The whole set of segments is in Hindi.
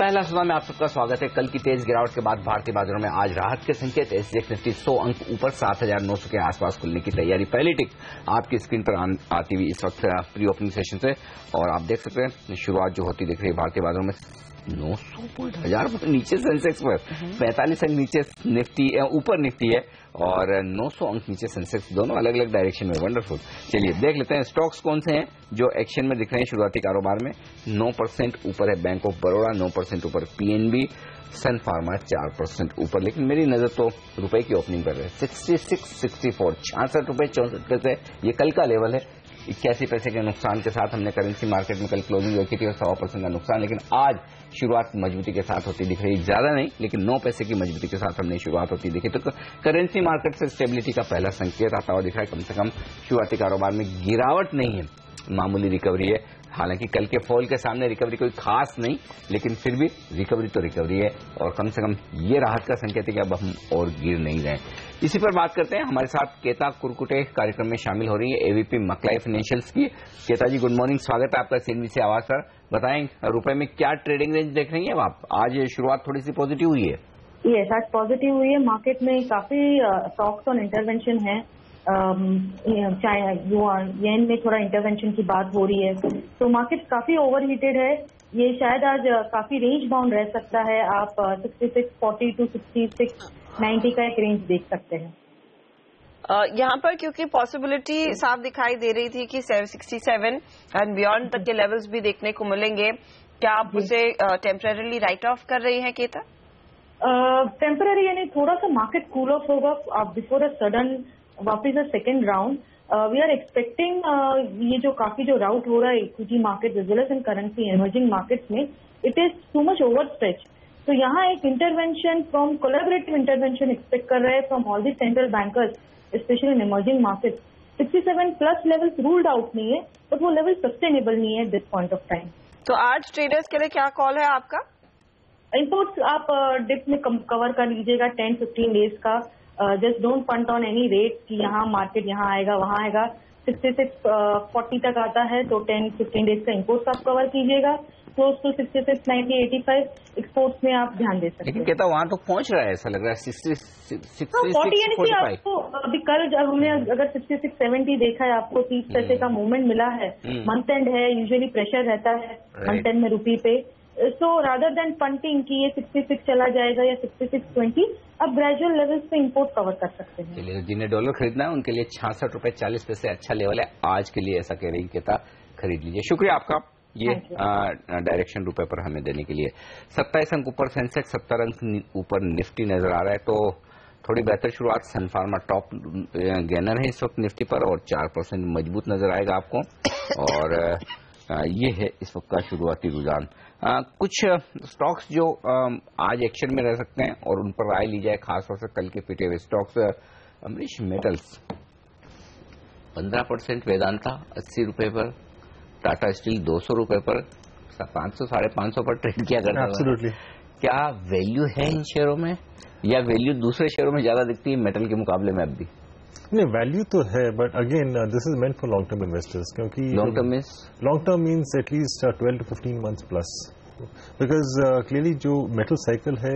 पहला सुबह में आप सबका स्वागत है। कल की तेज गिरावट के बाद भारतीय बाजारों में आज राहत के संकेत। एसजीएक्स निफ्टी 100 अंक ऊपर 7,900 के आसपास खुलने की तैयारी। पहली टिक आपकी स्क्रीन पर आती हुई इस वक्त प्री ओपनिंग सेशन से, और आप देख सकते हैं शुरुआत जो होती दिख रही है भारतीय बाजारों में 900 पॉइंट हजार नीचे सेंसेक्स पर, 45 अंक नीचे निफ्टी ऊपर निफ्टी है और 900 अंक नीचे सेंसेक्स, दोनों अलग अलग डायरेक्शन में। वंडरफुल। चलिए देख लेते हैं स्टॉक्स कौन से हैं जो एक्शन में दिख रहे हैं शुरुआती कारोबार में। 9% ऊपर है बैंक ऑफ बड़ौदा, 9% ऊपर पीएनबी, सन फार्मा 4% ऊपर। लेकिन मेरी नजर तो रुपए की ओपनिंग पर है। 66, 64, 66 रुपए 64 पैसे, ये कल का लेवल है। 81 पैसे के नुकसान के साथ हमने करेंसी मार्केट में कल क्लोजिंग देखी थी और 1.25% का नुकसान। लेकिन आज शुरुआत मजबूती के साथ होती दिख रही, ज्यादा नहीं लेकिन 9 पैसे की मजबूती के साथ हमने शुरुआत होती दिखी। तो करेंसी मार्केट से स्टेबिलिटी का पहला संकेत आता हुआ दिख रहा है। कम से कम शुरुआती कारोबार में गिरावट नहीं है, मामूली रिकवरी है। हालांकि कल के फॉल के सामने रिकवरी कोई खास नहीं, लेकिन फिर भी रिकवरी तो रिकवरी है और कम से कम ये राहत का संकेत है कि अब हम और गिर नहीं रहे। इसी पर बात करते हैं। हमारे साथ केता कुरकुटे कार्यक्रम में शामिल हो रही है, एवीपी मकलाई फाइनेंशियल्स की। केता जी गुड मॉर्निंग, स्वागत है आपका सीएनबीसी आवाज पर। बताएं रुपए में क्या ट्रेडिंग रेंज देख रही है आप? आज शुरुआत थोड़ी सी पॉजिटिव हुई है। यस, आज पॉजिटिव हुई है। मार्केट में काफी टॉक्स ऑन इंटरवेंशन है। येन में थोड़ा इंटरवेंशन की बात हो रही है, तो मार्केट काफी ओवरहीटेड है। ये शायद आज काफी रेंज बाउंड रह सकता है। आप 6640 टू 6690 का एक रेंज देख सकते हैं। यहाँ पर क्योंकि पॉसिबिलिटी साफ दिखाई दे रही थी कि 67 एंड बियॉन्ड तक के लेवल्स भी देखने को मिलेंगे, क्या आप उसे टेम्परेरीली राइट ऑफ कर रही हैं केता? टेम्पररी यानी थोड़ा सा मार्केट कूल ऑफ होगा बिफोर अ सडन वापिस a second round. We are expecting ये जो काफी जो राउट हो रहा है equity market as well as in currency emerging markets में, it is too much over stretch. तो यहाँ एक intervention from collaborative intervention expect कर रहे हैं from all the central bankers specially in emerging market. 67 plus levels ruled out नहीं है, बट वो लेवल सस्टेनेबल नहीं है दिस पॉइंट ऑफ टाइम। तो आज ट्रेडर्स के लिए क्या कॉल है आपका? इनपुट्स आप डिप में कवर कर लीजिएगा 10-15 डेज का। Just don't punt on any rate कि यहाँ मार्केट यहाँ आएगा वहाँ आएगा। 6640 तक आता है तो 10-15 डेज का इनपुट्स आप कवर कीजिएगा। क्लोज टू 66, 90, 85 एक्सपोर्ट्स में आप ध्यान दे सकते हैं। लेकिन कहता वहां तो पहुंच रहा है, ऐसा लग रहा है 40 यानी कि आपको अभी कल जब हमने अगर 66-70 देखा है, आपको 30 पैसे का मूवमेंट मिला है। मंथ एंड है, यूजुअली प्रेशर रहता है मंथ एंड में रुपी पे। सो रादर देन फंटिंग कि ये 66 चला जाएगा या 6620, अब ग्रेजुअल लेवल्स पे इंपोर्ट कवर कर सकते हैं। चलिए, जिन्हें डॉलर खरीदना है उनके लिए 66 रुपए 40 पैसे अच्छा लेवल है आज के लिए, ऐसा कह रही कहता खरीद लीजिए। शुक्रिया आपका ये डायरेक्शन रुपए पर हमें देने के लिए। 27 अंक ऊपर सेंसेक्स, 70 अंक ऊपर निफ्टी नजर आ रहा है, तो थोड़ी बेहतर शुरुआत। सन फार्मा टॉप गेनर है इस वक्त निफ्टी पर और 4% मजबूत नजर आएगा आपको। और ये है इस वक्त का शुरुआती रुझान। कुछ स्टॉक्स जो आज एक्शन में रह सकते हैं और उन पर राय ली जाए, खासतौर से कल के पिटे हुए स्टॉक्स। अमरीश मेटल्स 15%, वेदांता 80 रुपए पर, टाटा स्टील 200 रुपए पर, 500 550 पर ट्रेड किया करता है। क्या वैल्यू है इन शेयरों में या वैल्यू दूसरे शेयरों में ज्यादा दिखती है मेटल के मुकाबले में? अब भी नहीं, वैल्यू तो है, but again this is meant for long term investors, क्योंकि long term means at least 12 to 15 months plus, because clearly जो मेटल साइकिल है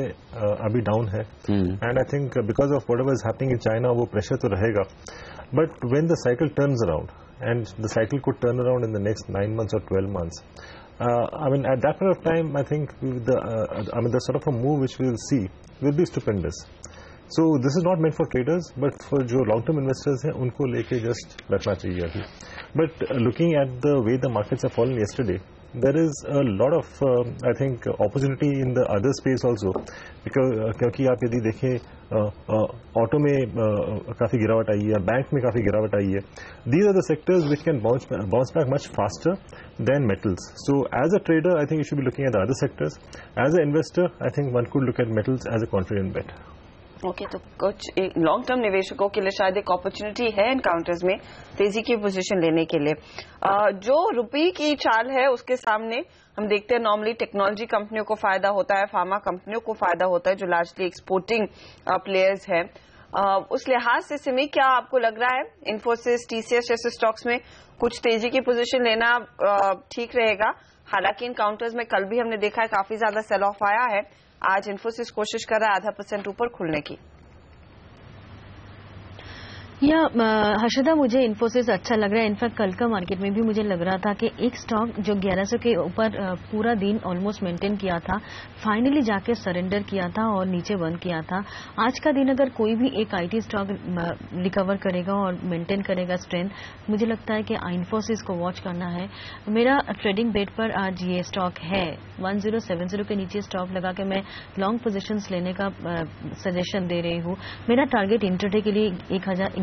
अभी डाउन है and I think because of whatever is happening in China वो प्रेशर तो रहेगा, but when the cycle turns around and the cycle could turn around in the next 9 months or 12 months, I mean at that point of time I think the sort of a move which we will see will be stupendous. So this is not meant for traders, but for जो long term investors हैं उनको लेके just रखना चाहिए अभी. But looking at the way the markets have fallen yesterday, there is a lot of I think opportunity in the other space also, because क्योंकि आप यदि देखें ऑटो में काफी गिरावट आई है, बैंक में काफी गिरावट आई है. These are the sectors which can bounce back much faster than metals. So as a trader, I think you should be looking at the other sectors. As an investor, I think one could look at metals as a contrarian bet. Okay, तो कुछ लॉन्ग टर्म निवेशकों के लिए शायद एक अपॉर्चुनिटी है एनकाउंटर्स में तेजी की पोजीशन लेने के लिए। जो रुपये की चाल है उसके सामने हम देखते हैं नॉर्मली टेक्नोलॉजी कंपनियों को फायदा होता है, फार्मा कंपनियों को फायदा होता है जो लार्जली एक्सपोर्टिंग प्लेयर्स हैं। उस लिहाज से सिमी, क्या आपको लग रहा है इन्फोसिस, टीसीएस जैसे स्टॉक्स में कुछ तेजी की पोजीशन लेना ठीक रहेगा? हालांकि इन काउंटर्स में कल भी हमने देखा है काफी ज्यादा सेल ऑफ आया है। आज इन्फोसिस कोशिश कर रहा है 0.5% ऊपर खुलने की। या हर्षदा, मुझे इन्फोसिस अच्छा लग रहा है। इनफैक्ट कल का मार्केट में भी मुझे लग रहा था कि एक स्टॉक जो 1100 के ऊपर पूरा दिन ऑलमोस्ट मेंटेन किया था, फाइनली जाके सरेंडर किया था और नीचे बंद किया था। आज का दिन अगर कोई भी एक आईटी स्टॉक रिकवर करेगा और मेंटेन करेगा स्ट्रेंथ, मुझे लगता है कि इन्फोसिस को वॉच करना है। मेरा ट्रेडिंग बेट पर आज ये स्टॉक है। 1070 के नीचे स्टॉप लगा के मैं लॉन्ग पोजीशंस लेने का सजेशन दे रही हूँ। मेरा टारगेट इंटरडे के लिए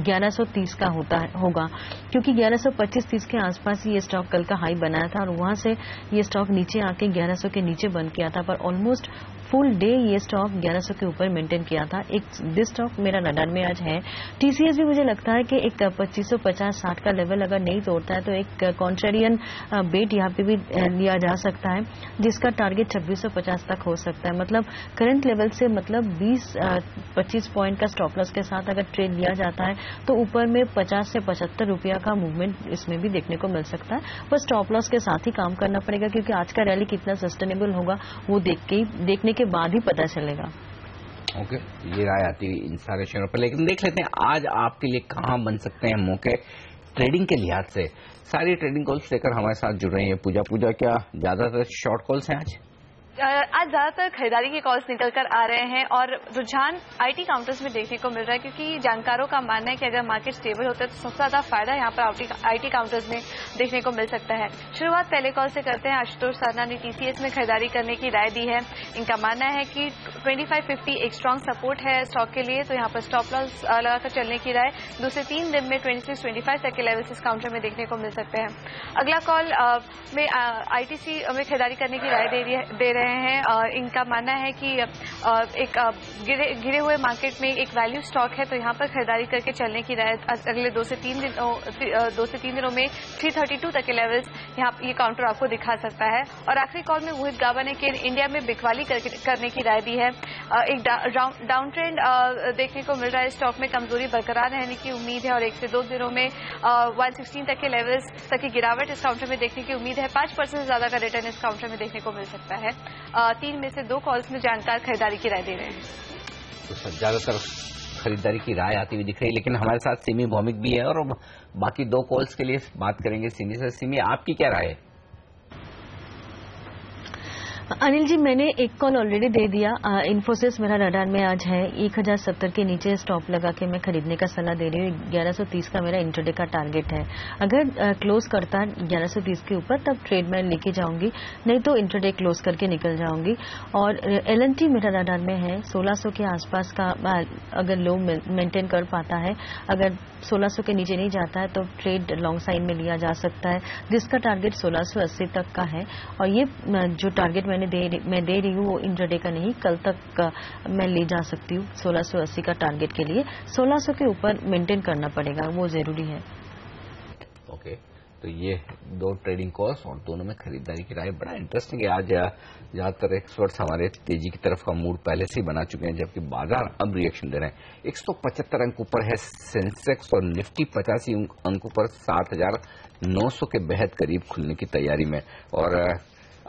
1130 का होगा, क्योंकि 1125-30 के आसपास ही ये स्टॉक कल का हाई बनाया था और वहां से ये स्टॉक नीचे आके 1100 के नीचे बंद किया था, पर ऑलमोस्ट फुल डे ये स्टॉक 1100 के ऊपर मेंटेन किया था। दिस स्टॉक मेरा रडार में आज है। टीसीएस भी मुझे लगता है कि एक 2550-60 का लेवल अगर नहीं तोड़ता है तो एक कॉन्ट्रेरियन बेट यहाँ पे भी लिया जा सकता है, जिसका टारगेट 2650 तक हो सकता है। मतलब करंट लेवल से मतलब 20-25 पॉइंट का स्टॉप लॉस के साथ अगर ट्रेड लिया जाता है तो ऊपर में 50 से 75 रुपया का मूवमेंट इसमें भी देखने को मिल सकता है। पर स्टॉप लॉस के साथ ही काम करना पड़ेगा, क्योंकि आज का रैली कितना सस्टेनेबल होगा वो देखने के बाद ही पता चलेगा। ओके, ये राय आती हुई इन सारे शेयरों पर। लेकिन देख लेते हैं आज आपके लिए कहां बन सकते हैं मौके ट्रेडिंग के लिहाज से। सारी ट्रेडिंग कॉल्स लेकर हमारे साथ जुड़ रही है पूजा। क्या ज्यादातर शॉर्ट कॉल्स हैं आज ज्यादातर खरीदारी के कॉल्स निकल कर आ रहे हैं और रुझान आईटी काउंटर्स में देखने को मिल रहा है, क्योंकि जानकारों का मानना है कि अगर मार्केट स्टेबल होता है तो सबसे ज्यादा फायदा यहाँ पर आईटी काउंटर्स में देखने को मिल सकता है। शुरुआत पहले कॉल से करते हैं। आशुतोष साधना ने टीसीएस में खरीदारी करने की राय दी है। इनका मानना है कि 2550 एक स्ट्रांग सपोर्ट है स्टॉक के लिए, तो यहाँ पर स्टॉप लॉस लगाकर चलने की राय 2 से 3 दिन में 2625 तक के लेवल्स इस काउंटर में देखने को मिल सकते हैं। अगला कॉल में आईटीसी में खरीदारी करने की राय दे रहे हैं। इनका मानना है कि एक गिरे हुए मार्केट में एक वैल्यू स्टॉक है, तो यहाँ पर खरीदारी करके चलने की राय अगले 2 से 3 दिनों में 332 तक के लेवल्स यहाँ ये काउंटर आपको दिखा सकता है। और आखिरी कॉल में मोहित गाबा ने इंडिया में बिकवाली करने की राय दी है। एक डाउन ट्रेंड देखने को मिल रहा है, स्टॉक में कमजोरी बरकरार रहने की उम्मीद है और 1 से 2 दिनों में 116 तक के लेवल्स तक की गिरावट इस काउंटर में देखने की उम्मीद है। 5% से ज्यादा का रिटर्न इस काउंटर में देखने को मिल सकता है। 3 में से 2 कॉल्स में जानकार खरीदारी की राय दे रहे हैं। तो ज्यादातर खरीदारी की राय आती हुई दिख रही है, लेकिन हमारे साथ सिमी भौमिक भी है और बाकी 2 कॉल्स के लिए बात करेंगे सिमी से। सिमी, आपकी क्या राय है? अनिल जी, मैंने एक कॉल ऑलरेडी दे दिया। इन्फोसिस मेरा रडार में आज है। 1070 के नीचे स्टॉप लगा के मैं खरीदने का सलाह दे रही हूँ। 1130 का मेरा इंटरडे का टारगेट है। अगर क्लोज करता है 1130 के ऊपर तब ट्रेड मैं लेके जाऊंगी, नहीं तो इंटरडे क्लोज करके निकल जाऊंगी। और एलएनटी मेरा रडार में है। 1600 के आसपास का अगर लो मेंटेन कर पाता है, अगर 1600 के नीचे नहीं जाता है तो ट्रेड लॉन्ग साइड में लिया जा सकता है, जिसका टारगेट 1680 तक का है। और ये जो टारगेट मैं दे रही हूँ वो इंट्राडे का नहीं, कल तक मैं ले जा सकती हूँ 1680 का टारगेट के लिए। 1600 के ऊपर मेंटेन करना पड़ेगा, वो जरूरी है। ओके, तो ये 2 ट्रेडिंग कॉल्स और दोनों में खरीदारी की राय। बड़ा इंटरेस्टिंग है। आज ज्यादातर एक्सपर्ट्स हमारे तेजी की तरफ का मूड पहले से ही बना चुके हैं, जबकि बाजार अब रिएक्शन दे रहे हैं। 175 अंक ऊपर है सेंसेक्स और निफ्टी 85 अंक ऊपर 7900 के बेहद करीब खुलने की तैयारी में। और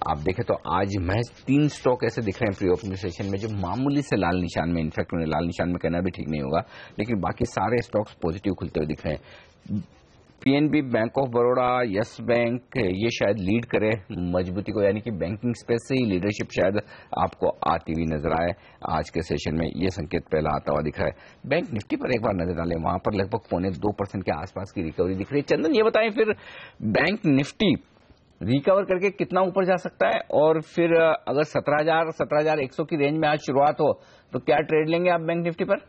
आप देखें तो आज महज 3 स्टॉक ऐसे दिख रहे हैं प्री ओपनिंग सेशन में जो मामूली से लाल निशान में, इनफैक्ट उन्हें लाल निशान में कहना भी ठीक नहीं होगा, लेकिन बाकी सारे स्टॉक्स पॉजिटिव खुलते हुए दिख रहे हैं। PNB, bank of Baroda, yes bank, ये शायद लीड करे मजबूती को, यानी कि बैंकिंग स्पेस से ही लीडरशिप शायद आपको आती हुई नजर आए आज के सेशन में। ये संकेत पहला आता हुआ दिख रहा है। बैंक निफ्टी पर एक बार नजर डालें, वहां पर लगभग 0.25% के आसपास की रिकवरी दिख रही है। चंदन, ये बताएं फिर बैंक निफ्टी रिकवर करके कितना ऊपर जा सकता है, और फिर अगर 17,100 की रेंज में आज शुरुआत हो तो क्या ट्रेड लेंगे आप बैंक निफ्टी पर?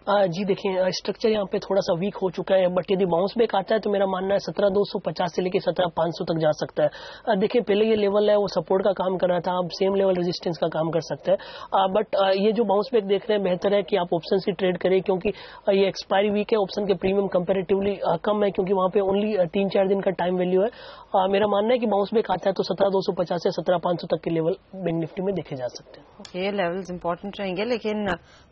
जी देखिए, स्ट्रक्चर यहाँ पे थोड़ा सा वीक हो चुका है, बट यदि बाउंस बैक आता है तो मेरा मानना है 17,250 से लेकर 17,500 तक जा सकता है। देखिए, पहले ये लेवल है वो सपोर्ट का काम कर रहा था, अब सेम लेवल रेजिस्टेंस का काम कर सकता है। बट ये जो बाउंस बैक देख रहे हैं, बेहतर है कि आप ऑप्शन की ट्रेड करें, क्योंकि ये एक्सपायरी वीक है। ऑप्शन के प्रीमियम कंपेरेटिवली कम है, क्योंकि वहां पे ओनली 3-4 दिन का टाइम वैल्यू है। मेरा मानना है कि बाउंस बैक आता है तो 17,250 से 17,500 तक के लेवल बैंक निफ्टी में देखे जा सकते हैं। ये लेवल्स इंपॉर्टेंट रहेंगे, लेकिन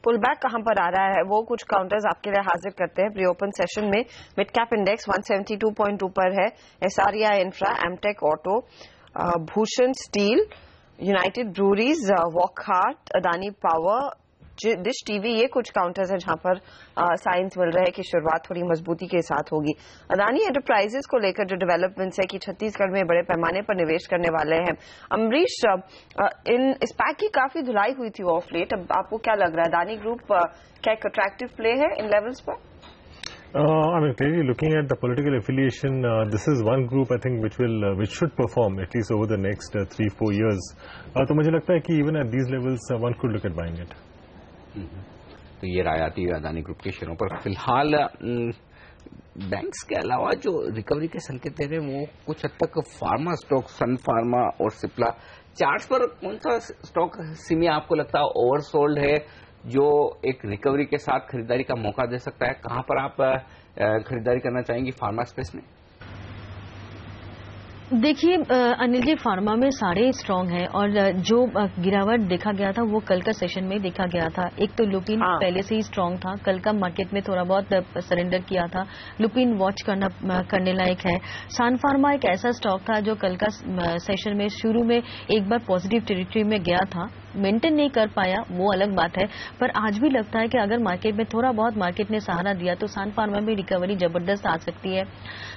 पुल बैक कहां पर आ रहा है वो कुछ काउंटर्स आपके लिए हाजिर करते हैं। प्री ओपन सेशन में मिड कैप इंडेक्स 172.2 पर है, SRI Infra, Amtek Auto, Bhushan Steel, United Breweries, Wockhardt, Adani Power, Dish TV, ये कुछ काउंटर्स हैं जहां पर साइंस मिल रहा है कि शुरुआत थोड़ी मजबूती के साथ होगी। अदानी एंटरप्राइजेस को लेकर जो डेवलपमेंट्स है कि छत्तीसगढ़ में बड़े पैमाने पर निवेश करने वाले हैं। अमरीश, इन स्पैक की काफी धुलाई हुई थी ऑफ लेट, अब आपको क्या लग रहा है अदानी ग्रुप क्या एक अट्रैक्टिव प्ले है इन लेवल्स पर? I mean, clearly looking at the political affiliation, this is one group I think which should perform at least over the next 3-4 years. तो मुझे लगता है कि even at these levels one could look at buying it. तो ये राय आती है अदानी ग्रुप के शेयरों पर। फिलहाल बैंक्स के अलावा जो रिकवरी के संकेत दे रहे हैं वो कुछ हद तक फार्मा स्टॉक, सन फार्मा और सिप्ला। चार्ट्स पर कौन सा स्टॉक सिमी आपको लगता है ओवरसोल्ड है, जो एक रिकवरी के साथ खरीदारी का मौका दे सकता है? कहां पर आप खरीदारी करना चाहेंगी फार्मा स्पेस में? देखिए अनिल जी, फार्मा में सारे स्ट्रांग हैं और जो गिरावट देखा गया था वो कल का सेशन में देखा गया था। एक तो लुपिन पहले से ही स्ट्रांग था, कल का मार्केट में थोड़ा बहुत सरेंडर किया था, लुपिन वॉच करने लायक है। सन फार्मा एक ऐसा स्टॉक था जो कल का सेशन में शुरू में एक बार पॉजिटिव टेरिटरी में गया था, मेंटेन नहीं कर पाया, वो अलग बात है, पर आज भी लगता है कि अगर मार्केट में थोड़ा बहुत मार्केट ने सहारा दिया तो सन फार्मा में रिकवरी जबरदस्त आ सकती है।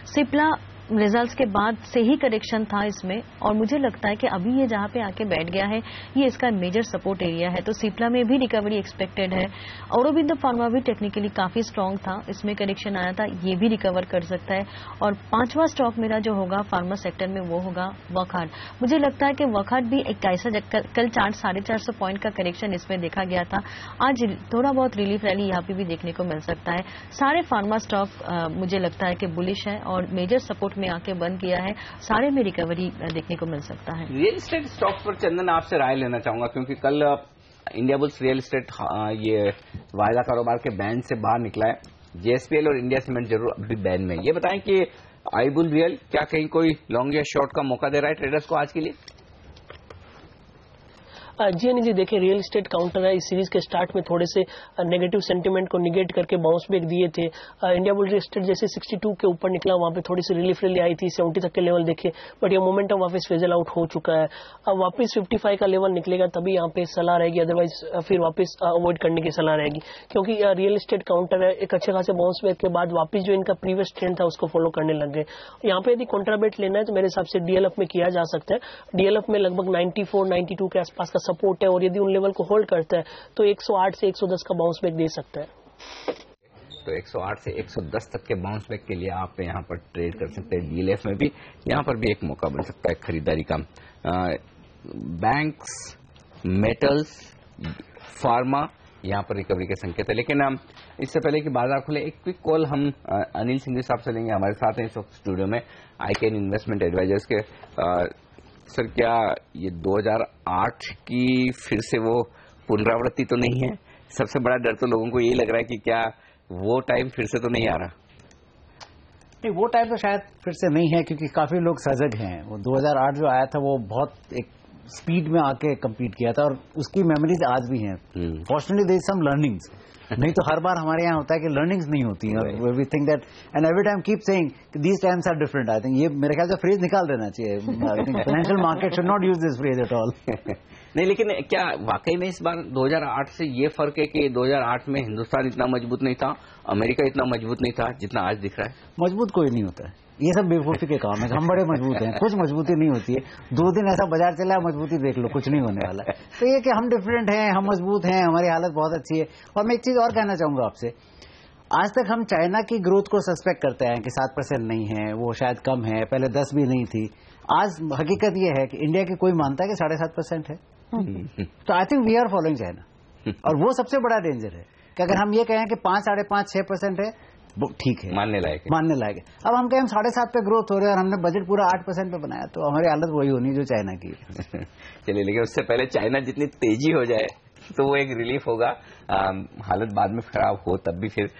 सिप्ला रिजल्ट्स के बाद से ही करेक्शन था इसमें और मुझे लगता है कि अभी ये जहां पे आके बैठ गया है ये इसका मेजर सपोर्ट एरिया है, तो सिप्ला में भी रिकवरी एक्सपेक्टेड है। औरोबिंदो फार्मा भी टेक्निकली काफी स्ट्रांग था, इसमें करेक्शन आया था, ये भी रिकवर कर सकता है। और पांचवा स्टॉक मेरा जो होगा फार्मा सेक्टर में वो होगा वॉकहार्ट। मुझे लगता है कि वॉकहार्ट भी एक ऐसा कल 450 पॉइंट का करेक्शन इसमें देखा गया था, आज थोड़ा बहुत रिलीफ रैली यहाँ पे भी देखने को मिल सकता है। सारे फार्मा स्टॉक मुझे लगता है कि बुलिश है और मेजर सपोर्ट में आके बंद किया है, सारे में रिकवरी देखने को मिल सकता है। रियल एस्टेट स्टॉक्स पर चंदन आपसे राय लेना चाहूंगा, क्योंकि कल इंडिया बुल्स रियल एस्टेट ये वायदा कारोबार के बैन से बाहर निकला है। जेएसपीएल और इंडिया सीमेंट जरूर अभी बैन में। ये बताएं कि आईबुल रियल क्या कहीं कोई लॉन्ग या शॉर्ट का मौका दे रहा है ट्रेडर्स को आज के लिए? जी अनिल जी, देखिए रियल एस्टेट काउंटर है, इस सीरीज के स्टार्ट में थोड़े से नेगेटिव सेंटीमेंट को निगेट करके बाउंस बैक दिए थे। इंडिया बुल रियल एस्टेट जैसे 62 के ऊपर निकला, वहां पे थोड़ी सी रिलीफ रैली आई थी, 70 तक के लेवल देखे, बट ये मोमेंटम वापस फेजल आउट हो चुका है। अब वापस 55 का लेवल निकलेगा तभी यहाँ पे सलाह रहेगी, अदरवाइज फिर वापस अवॉइड करने की सलाह रहेगी, क्योंकि रियल एस्टेट काउंटर है, एक अच्छे खासे बाउंस बैक के बाद वापस जो इनका प्रीवियस ट्रेंड था उसको फॉलो करने लग गए। यहाँ पे यदि कॉन्ट्राबेट लेना है तो मेरे हिसाब से डीएलएफ में किया जा सकता है। डीएलएफ में लगभग 94-92 के आसपास का सपोर्ट है और यदि लेवल को होल्ड करता है तो 108 से 110 का बाउंस बैक दे सकता है। तो 108 से 110 तक के बाउंस बैक के लिए आप यहाँ पर ट्रेड कर सकते हैं। डीएलएफ में भी यहाँ पर भी एक मौका बन सकता है खरीदारी का। बैंक्स, मेटल्स, फार्मा, यहाँ पर रिकवरी के संकेत है। लेकिन इससे पहले कि बाजार खुले एक क्विक कॉल हम अनिल सिंह साहब से लेंगे, हमारे साथ हैं इस वक्त स्टूडियो में आईकेन इन्वेस्टमेंट एडवाइजर्स के। सर, क्या ये 2008 की फिर से वो पुनरावृत्ति तो नहीं है? सबसे बड़ा डर तो लोगों को यही लग रहा है कि क्या वो टाइम फिर से तो नहीं आ रहा? नहीं, वो टाइम तो शायद फिर से नहीं है, क्योंकि काफी लोग सजग हैं। वो 2008 जो आया था वो बहुत एक स्पीड में आके कम्पीट किया था और उसकी मेमोरीज आज भी हैं। Fortunately there is some learnings, नहीं तो हर बार हमारे यहाँ होता है कि लर्निंग्स नहीं होती हैं। We think that and every time keep saying these times are different. I think ये मेरे ख्याल से फ्रेज निकाल देना चाहिए। I think financial market should not use this phrase at all. नहीं, लेकिन क्या वाकई में इस बार 2008 से ये फर्क है कि 2008 में हिंदुस्तान इतना मजबूत नहीं था, अमेरिका इतना मजबूत नहीं था जितना आज दिख रहा है? मजबूत कोई नहीं होता है, ये सब बेवकूफी के काम है। हम बड़े मजबूत हैं, कुछ मजबूती नहीं होती है। 2 दिन ऐसा बाजार चला है, मजबूती देख लो, कुछ नहीं होने वाला है। तो ये कि हम डिफरेंट हैं, हम मजबूत हैं, हमारी हालत बहुत अच्छी है। और मैं एक चीज और कहना चाहूंगा आपसे, आज तक हम चाइना की ग्रोथ को सस्पेक्ट करते हैं कि 7% नहीं है, वो शायद कम है, पहले 10 भी नहीं थी। आज हकीकत ये है कि इंडिया की कोई मानता है कि 7.5% है। तो I think we are following China, और वो सबसे बड़ा डेंजर है कि अगर हम ये कहें कि 5, 5.5, 6% है, ठीक है, मानने लायक है। अब हम कहें हम 7.5 पे ग्रोथ हो रहे हैं और हमने बजट पूरा 8% पे बनाया, तो हमारी हालत वही होनी जो चाइना की। चलिए, लेकिन उससे पहले चाइना जितनी तेजी हो जाए तो वो एक रिलीफ होगा। हालत बाद में खराब हो तब भी फिर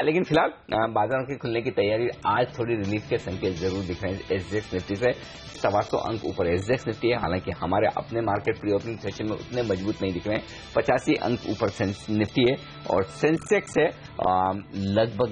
लेकिन फिलहाल बाजारों के खुलने की तैयारी, आज थोड़ी रिलीफ के संकेत जरूर दिख रहे हैं। एसजीएक्स निफ्टी से 125 अंक ऊपर एसजीएक्स निफ्टी है, हालांकि हमारे अपने मार्केट प्री ओपनिंग सेशन में उतने मजबूत नहीं दिख रहे हैं। 85 अंक ऊपर निफ्टी है और सेंसेक्स है लगभग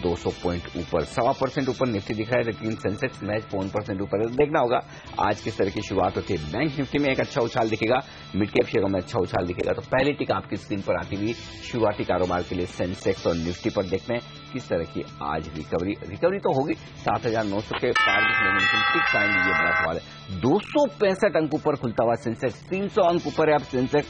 200 पॉइंट ऊपर, 1.25% ऊपर निफ्टी दिख रहा है, लेकिन सेंसेक्स मैच 1% ऊपर है। देखना होगा आज किस तरह की शुरुआत होती है। बैंक निफ्टी में एक अच्छा उछाल दिखेगा, मिड कैप शेयरों में अच्छा उछाल दिखेगा। तो पहली टिक आपकी स्क्रीन पर आती हुई शुरुआती कारोबार के लिए सेंसेक्स और निफ्टी पर देखते हैं किस तरह की आज रिकवरी तो होगी, 7,900 के पार भी लेने, लेकिन टिक पाएंगे ये बड़ा सवाल है। 265 अंक ऊपर खुलता हुआ सेंसेक्स, 300 अंक ऊपर है अब सेंसेक्स,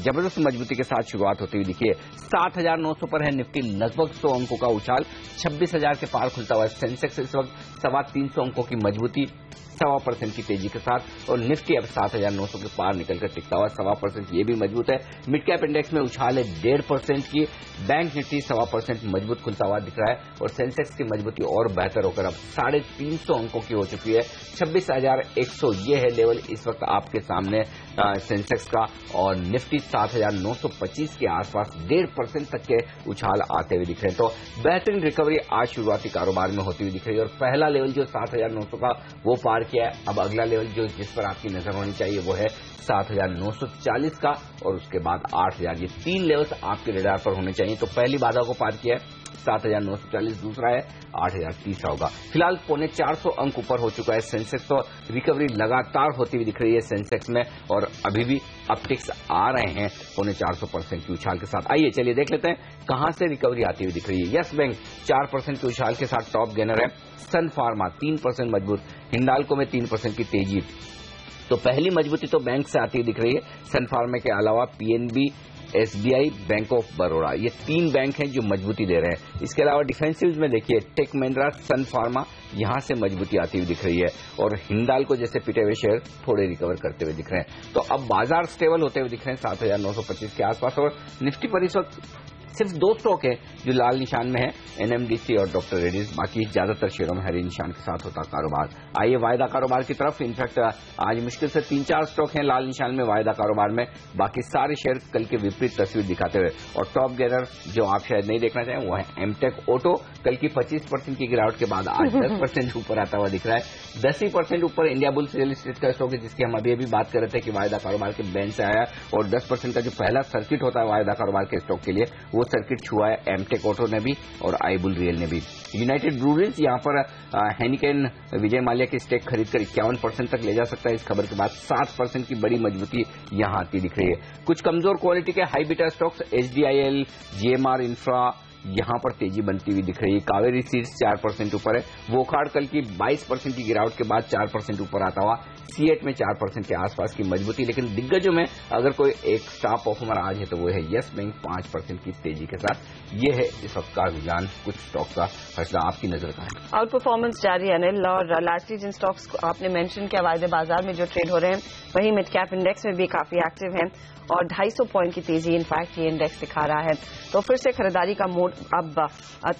जबरदस्त मजबूती के साथ शुरुआत होती हुई दिखिए। 7,900 पर है निफ्टी, लगभग 100 अंकों का उछाल, 26,000 के पार खुलता हुआ सेंसेक्स इस वक्त 325 अंकों की मजबूती, 1.25% की तेजी के साथ, और निफ्टी अब 7,900 के पार निकलकर टिकता हुआ 1.25% ये भी मजबूत है। मिड कैप इंडेक्स में उछाल है 1.5% की, बैंक निफ्टी 1.25% मजबूत खुलता हुआ दिख रहा है और सेंसेक्स की मजबूती और बेहतर होकर अब 350 अंकों की हो चुकी है। 26,100 ये है लेवल इस वक्त आपके सामने सेंसेक्स का, और निफ्टी 7,925 के आसपास 1.5% तक के उछाल आते हुए दिख रहे हैं। तो बेहतरीन रिकवरी आज शुरुआती कारोबार में होती हुई दिख रही है और पहला लेवल जो 7,900 का वो पार किया है। अब अगला लेवल जिस पर आपकी नजर होनी चाहिए वो है 7,940 का, और उसके बाद 8,000। ये 3 लेवल्स आपके रडार पर होने चाहिए। तो पहली बाधा को पार किया है 7,940, दूसरा है 8,000, तीसरा होगा। फिलहाल 450 अंक ऊपर हो चुका है सेंसेक्स, तो रिकवरी लगातार होती हुई दिख रही है सेंसेक्स में और अभी भी अपटिक्स आ रहे हैं 450% की उछाल के साथ। आइए चलिए देख लेते हैं कहां से रिकवरी आती हुई दिख रही है। यस बैंक 4% की उछाल के साथ टॉप गेनर है, सन फार्मा 3% मजबूत, हिंडाल्को में 3% की तेजी। तो पहली मजबूती तो बैंक से आती हुई दिख रही है। सन फार्मा के अलावा PNB, SBI, bank of Baroda, ये 3 बैंक हैं जो मजबूती दे रहे हैं। इसके अलावा डिफेंसिव्स में देखिए टेक महिंद्रा, सन फार्मा, यहां से मजबूती आती हुई दिख रही है और हिंडाल्को जैसे पिटे हुए शेयर थोड़े रिकवर करते हुए दिख रहे हैं। तो अब बाजार स्टेबल होते हुए दिख रहे हैं 7,925 के आसपास, और निफ्टी पर इस वक्त सिर्फ 2 स्टॉक है जो लाल निशान में है, एनएमडीसी और डॉक्टर रेड्डीज, बाकी ज्यादातर शेयरों में हरे निशान के साथ होता कारोबार। आइए वायदा कारोबार की तरफ। इनफैक्ट आज मुश्किल से 3-4 स्टॉक हैं लाल निशान में वायदा कारोबार में, बाकी सारे शेयर कल के विपरीत तस्वीर दिखाते हुए। और टॉप गेनर जो आप शायद नहीं देखना चाहें वो है एमटेक ऑटो, कल की 25% की गिरावट के बाद आज 10% ऊपर आता हुआ दिख रहा है। 10% ऊपर इंडिया बुल्स रियल एस्टेट का स्टॉक है, जिसकी हम अभी बात कर रहे थे कि वायदा कारोबार के बेंच से आया, और 10% का जो पहला सर्किट होता है वायदा कारोबार के स्टॉक के लिए वो सर्किट छुआ है एमटेक ऑटो ने भी और आईबुल रियल ने भी। यूनाइटेड ब्रूअरीज यहां पर हेनिकेन विजय माल्या की स्टेक खरीदकर 51% तक ले जा सकता है। इस खबर के बाद 7% की बड़ी मजबूती यहां आती दिख रही है। कुछ कमजोर क्वालिटी के high beta stocks HDIL, GMR infra, यहां पर तेजी बनती हुई दिख रही है। कावेरी सीड्स 4% ऊपर है। वोखाड़ कल की 22% की गिरावट के बाद 4% ऊपर आता हुआ। सीएट में 4% के आसपास की मजबूती, लेकिन दिग्गजों में अगर कोई एक स्टार परफॉर्मर आज है तो वो है यस बैंक 5% की तेजी के साथ। ये है इस वक्त का रुझान कुछ स्टॉक का। हर्षदा आपकी नजर का है? आउट परफॉर्मेंस जारी है अनिल, और लार्जली जिन स्टॉक्स आपने मेंशन किया वायदे बाजार में जो ट्रेड हो रहे हैं वही मिड कैप इंडेक्स में भी काफी एक्टिव है और 250 पॉइंट की तेजी इनफैक्ट ये इंडेक्स दिखा रहा है। तो फिर से खरीदारी का मोड अब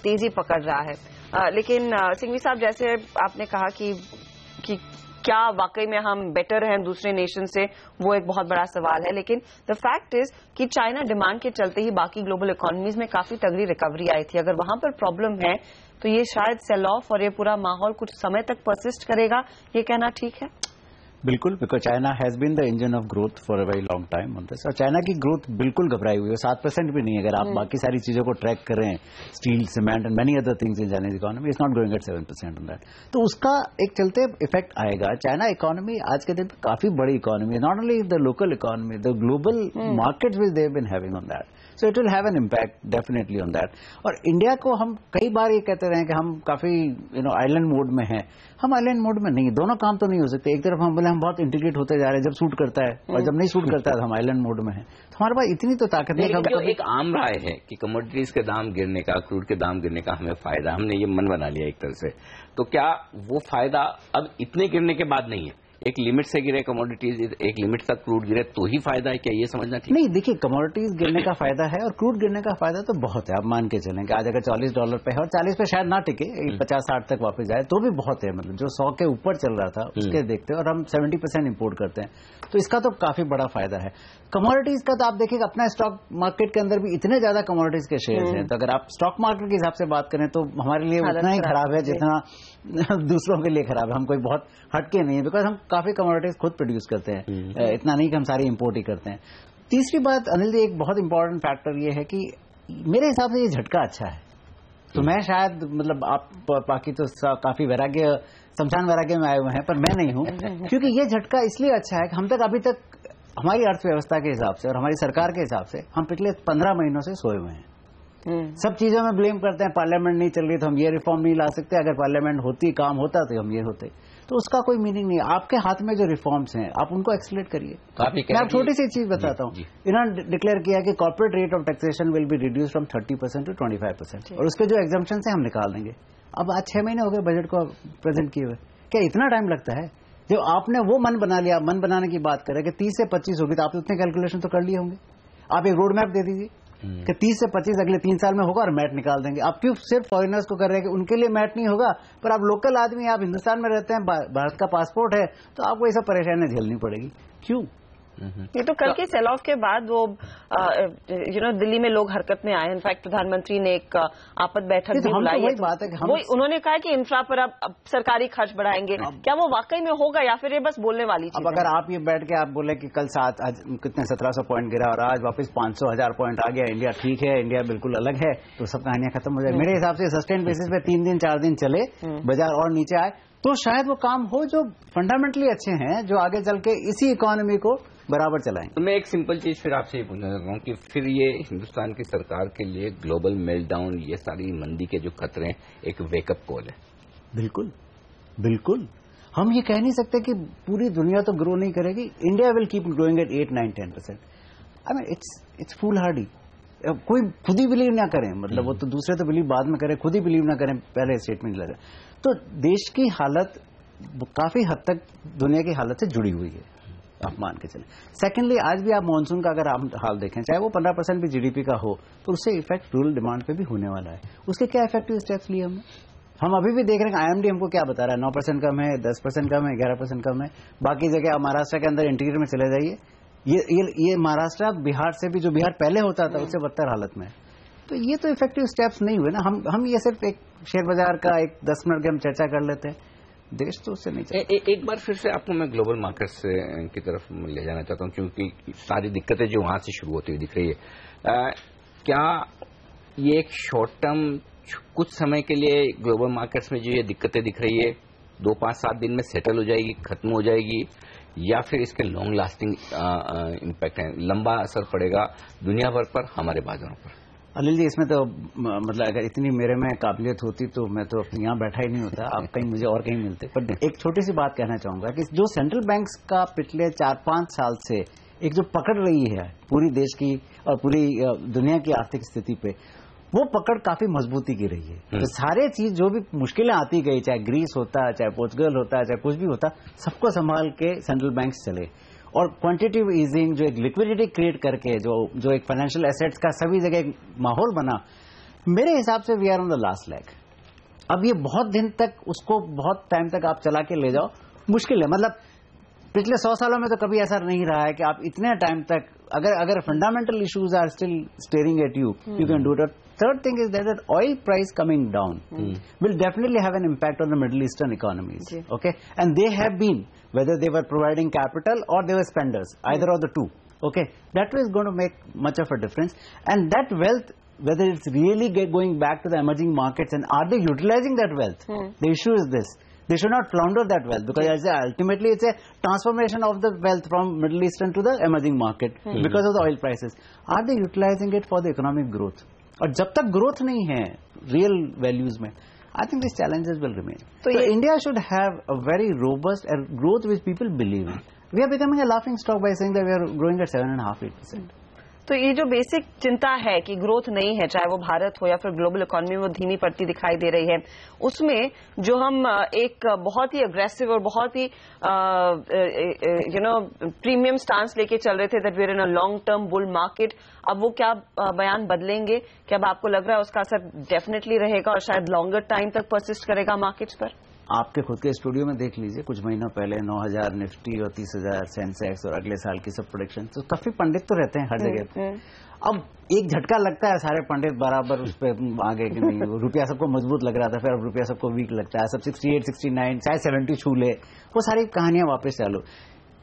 तेजी पकड़ रहा है। लेकिन सिंघवी साहब, जैसे आपने कहा कि क्या वाकई में हम बेटर हैं दूसरे नेशन से, वो एक बहुत बड़ा सवाल है। लेकिन द फैक्ट इज कि चाइना डिमांड के चलते ही बाकी ग्लोबल इकोनॉमीज में काफी तगड़ी रिकवरी आई थी। अगर वहां पर प्रॉब्लम है तो ये शायद सेल ऑफ और ये पूरा माहौल कुछ समय तक परसिस्ट करेगा, ये कहना ठीक है? बिल्कुल, because China has been the engine of growth for a very long time on this. और चाइना की ग्रोथ बिल्कुल घबराई हुई है, 7% भी नहीं है। अगर आप बाकी सारी चीजों को ट्रैक करें, steel, cement and many other things in Chinese economy, is not growing at 7% on that. तो उसका एक चलते इफेक्ट आएगा। चाइना इकोनॉमी आज के दिन काफी बड़ी इकोनॉमी है, not only the local economy, the global markets which they have been having on that. So it will have an impact definitely on that. और इंडिया को हम कई बार ये कहते रहे कि हम काफी आइलैंड मोड में हैं। हम आइलैंड मोड में नहीं, दोनों काम तो नहीं हो सकते। एक तरफ हम बोले हम बहुत इंटीग्रेट होते जा रहे हैं जब सूट करता है, और जब नहीं सूट करता है तो हम आइलैंड मोड में हैं। तो हमारे पास इतनी तो ताकत नहीं। जो एक आम राय है कि कमोडिटीज के दाम गिरने का, क्रूड के दाम गिरने का हमें फायदा, हमने ये मन बना लिया एक तरह से, तो क्या वो फायदा अब इतने गिरने के बाद नहीं है? एक लिमिट से गिरे कमोडिटीज, एक लिमिट तक क्रूड गिरे तो ही फायदा है क्या, ये समझना ठीक नहीं? देखिए, कमोडिटीज गिरने का फायदा है और क्रूड गिरने का फायदा तो बहुत है। आप मान के चलें कि आज अगर $40 पे है और 40 पे शायद ना टिके, 50-60 तक वापस जाए तो भी बहुत है। मतलब जो 100 के ऊपर चल रहा था उसके देखते और हम 70% इंपोर्ट करते हैं, तो इसका तो काफी बड़ा फायदा है। कमोडिटीज का तो आप देखिए अपना स्टॉक मार्केट के अंदर भी इतने ज्यादा कमोडिटीज के शेयर्स हैं, तो अगर आप स्टॉक मार्केट के हिसाब से बात करें तो हमारे लिए उतना ही खराब है जितना दूसरों के लिए खराब है। हम कोई बहुत हटके नहीं है, बिकॉज हम काफी कमोडिटीज खुद प्रोड्यूस करते हैं, इतना नहीं कि हम सारी इंपोर्ट ही करते हैं। तीसरी बात अनिल जी, एक बहुत इंपॉर्टेंट फैक्टर ये है कि मेरे हिसाब से ये झटका अच्छा है। तो मैं शायद मतलब आप बाकी तो काफी वैराग्य, शमशान वैराग्य में आए हुए हैं, पर मैं नहीं हूं, क्योंकि ये झटका इसलिए अच्छा है कि हम तक अभी तक हमारी अर्थव्यवस्था के हिसाब से और हमारी सरकार के हिसाब से हम पिछले 15 महीनों से सोए हुए हैं। सब चीजों में ब्लेम करते हैं, पार्लियामेंट नहीं चल रही तो हम ये रिफॉर्म नहीं ला सकते, अगर पार्लियामेंट होती, काम होता तो हम ये होते, तो उसका कोई मीनिंग नहीं है। आपके हाथ में जो रिफॉर्म्स हैं आप उनको एक्सलेट करिए। मैं आप छोटी सी चीज बताता हूँ, इन्होंने डिक्लेयर किया कि corporate rate of taxation will be reduce from 30% to 25%, और उसके जो एग्जम्पशन है हम निकाल देंगे। अब आज 6 महीने हो गए बजट को प्रेजेंट किए हुए, क्या इतना टाइम लगता है? जो आपने वो मन बना लिया, मन बनाने की बात करें कि 30 से 25 होगी, तो आप उतने कैलकुलेशन तो कर लिए होंगे। आप एक रोड मैप दे दीजिए कि 30 से 25 अगले 3 साल में होगा और मैट निकाल देंगे। आप क्यों सिर्फ फॉरेनर्स को कर रहे हैं कि उनके लिए मैट नहीं होगा, पर आप लोकल आदमी, आप हिंदुस्तान में रहते हैं, भारत का पासपोर्ट है, तो आपको ये सब परेशानियां झेलनी पड़ेगी। क्यों? ये तो कल के सेल ऑफ के बाद वो दिल्ली में लोग हरकत में आए। इनफैक्ट प्रधानमंत्री ने एक आपात बैठक भी बुलाई है, उन्होंने कहा कि इंफ्रा पर अब सरकारी खर्च बढ़ाएंगे। क्या वो वाकई में होगा या फिर ये बस बोलने वाली चीज? अब अगर आप ये बैठ के आप बोले कि कल 1700 पॉइंट गिरा और आज वापस 500,000 पॉइंट आ गया, इंडिया ठीक है, इंडिया बिल्कुल अलग है, तो सब कहानियां खत्म हो जाए। मेरे हिसाब से सस्टेन बेसिस पे 3 दिन 4 दिन चले, बाजार और नीचे आए, तो शायद वो काम हो जो फंडामेंटली अच्छे हैं, जो आगे चल के इसी इकोनॉमी को बराबर चलाएंगे। तो मैं एक सिंपल चीज फिर आपसे ये पूछना चाहता हूँ कि फिर ये हिंदुस्तान की सरकार के लिए ग्लोबल मेल्टडाउन, ये सारी मंदी के जो खतरे हैं, एक वेकअप कॉल है? बिल्कुल बिल्कुल। हम ये कह नहीं सकते कि पूरी दुनिया तो ग्रो नहीं करेगी, India will keep growing at 8, 9, 10%। I mean it's foolhardy. कोई खुद ही बिलीव ना करें, मतलब वो तो दूसरे तो बिलीव बाद में करें, खुद ही बिलीव ना करें, पहले स्टेटमेंट लगे। तो देश की हालत काफी हद तक दुनिया की हालत से जुड़ी हुई है, आप मान के चलें। सेकेंडली, आज भी आप मानसून का अगर आप हाल देखें, चाहे वो 15% भी जीडीपी का हो, तो उससे इफेक्ट रूरल डिमांड पे भी होने वाला है। उसके क्या इफेक्टिव स्टेप्स लिए हमने? हम अभी भी देख रहे हैं, आईएमडी हमको क्या बता रहा है, 9% कम है, 10% कम है, 11% कम है। बाकी जगह महाराष्ट्र के अंदर इंटीरियर में चले जाइए, ये महाराष्ट्र बिहार से भी, जो बिहार पहले होता था उससे बदतर हालत में है। तो ये तो इफेक्टिव स्टेप्स नहीं हुए ना। हम ये सिर्फ एक शेयर बाजार का एक 10 मिनट की हम चर्चा कर लेते हैं, देश तो उससे नहीं चलता। एक बार फिर से आपको मैं ग्लोबल मार्केट्स की तरफ ले जाना चाहता हूं, क्योंकि सारी दिक्कतें जो वहां से शुरू होती हुई दिख रही है, क्या ये एक शॉर्ट टर्म कुछ समय के लिए ग्लोबल मार्केट्स में जो ये दिक्कतें दिख रही है 2-5-7 दिन में सेटल हो जाएगी, खत्म हो जाएगी, या फिर इसके लॉन्ग लास्टिंग इम्पैक्ट है, लंबा असर पड़ेगा दुनिया भर पर, हमारे बाजारों पर? अनिल जी, इसमें तो मतलब अगर इतनी मेरे में काबिलियत होती तो मैं तो अपने यहाँ बैठा ही नहीं होता, आप कहीं मुझे और कहीं मिलते। पर एक छोटी सी बात कहना चाहूंगा कि जो सेंट्रल बैंक्स का पिछले 4-5 साल से एक जो पकड़ रही है पूरी देश की और पूरी दुनिया की आर्थिक स्थिति पे, वो पकड़ काफी मजबूती की रही है। तो सारे चीज जो भी मुश्किलें आती गई, चाहे ग्रीस होता है, चाहे पोर्चुगल होता है, चाहे कुछ भी होता, सबको संभाल के सेंट्रल बैंक्स चले। और क्वांटिटेटिव ईजिंग, जो एक लिक्विडिटी क्रिएट करके जो एक फाइनेंशियल एसेट्स का सभी जगह एक माहौल बना, मेरे हिसाब से we are on the last leg. अब ये बहुत दिन तक, उसको बहुत टाइम तक आप चला के ले जाओ, मुश्किल है। मतलब पिछले 100 सालों में तो कभी ऐसा नहीं रहा है कि आप इतने टाइम तक, अगर fundamental issues are still staring at you can do it. Third thing is that oil price coming down will definitely have an impact on the Middle Eastern economies. Okay, and they have been, whether they were providing capital or they were spenders, either of the two. Okay, that is going to make much of a difference. And that wealth, whether it's really going back to the emerging markets, and are they utilizing that wealth? The issue is this: they should not flounder that wealth, because ultimately it's a transformation of the wealth from Middle Eastern to the emerging market because of the oil prices. Are they utilizing it for the economic growth? और जब तक ग्रोथ नहीं है रियल वैल्यूज में, I think this challenges will remain. तो India should have a very robust and growth which people believe in. We are becoming a laughing stock by saying that we are growing at 7.5-8%। तो ये जो बेसिक चिंता है कि ग्रोथ नहीं है, चाहे वो भारत हो या फिर ग्लोबल इकोनॉमी में वो धीमी पड़ती दिखाई दे रही है, उसमें जो हम एक बहुत ही अग्रेसिव और बहुत ही प्रीमियम स्टांस लेके चल रहे थे that we are in a long term bull market, अब वो क्या बयान बदलेंगे? क्या अब आपको लग रहा है उसका असर डेफिनेटली रहेगा और शायद लॉन्गर टाइम तक परसिस्ट करेगा मार्केट्स पर? आपके खुद के स्टूडियो में देख लीजिए, कुछ महीनों पहले 9,000 निफ्टी और 30,000 सेंसेक्स और अगले साल की सब प्रोडिक्शन, तो काफी पंडित तो रहते हैं हर जगह। अब एक झटका लगता है, सारे पंडित बराबर उस पर आगे कि नहीं, रुपया सबको मजबूत लग रहा था, फिर अब रुपया सबको वीक लगता है, सब 68, 69, चाहे 70 छू ले, वो सारी कहानियां वापस चालू।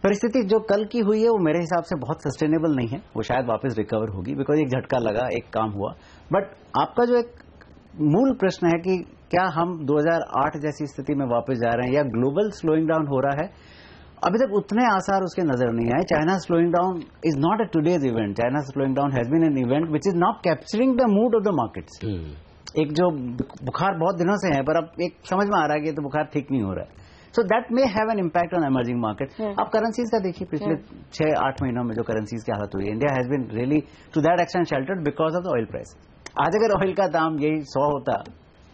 परिस्थिति जो कल की हुई है वो मेरे हिसाब से बहुत सस्टेनेबल नहीं है, वो शायद वापस रिकवर होगी, बिकॉज एक झटका लगा, एक काम हुआ। बट आपका जो एक मूल प्रश्न है कि क्या हम 2008 जैसी स्थिति में वापस जा रहे हैं या ग्लोबल स्लोइंग डाउन हो रहा है, अभी तक उतने आसार उसके नजर नहीं आए। China slowing down is not a today's event, China slowing down has been an event which is not capturing the mood of the markets. एक जो बुखार बहुत दिनों से है, पर अब एक समझ में आ रहा है कि तो बुखार ठीक नहीं हो रहा है, so that may have an impact on emerging market. आप करेंसीज का देखिए, पिछले 6-8 महीनों में जो करेंसीज की हालत हुई है, India has been really to that extent sheltered because of the oil price. आज अगर ऑयल का दाम यही 100 होता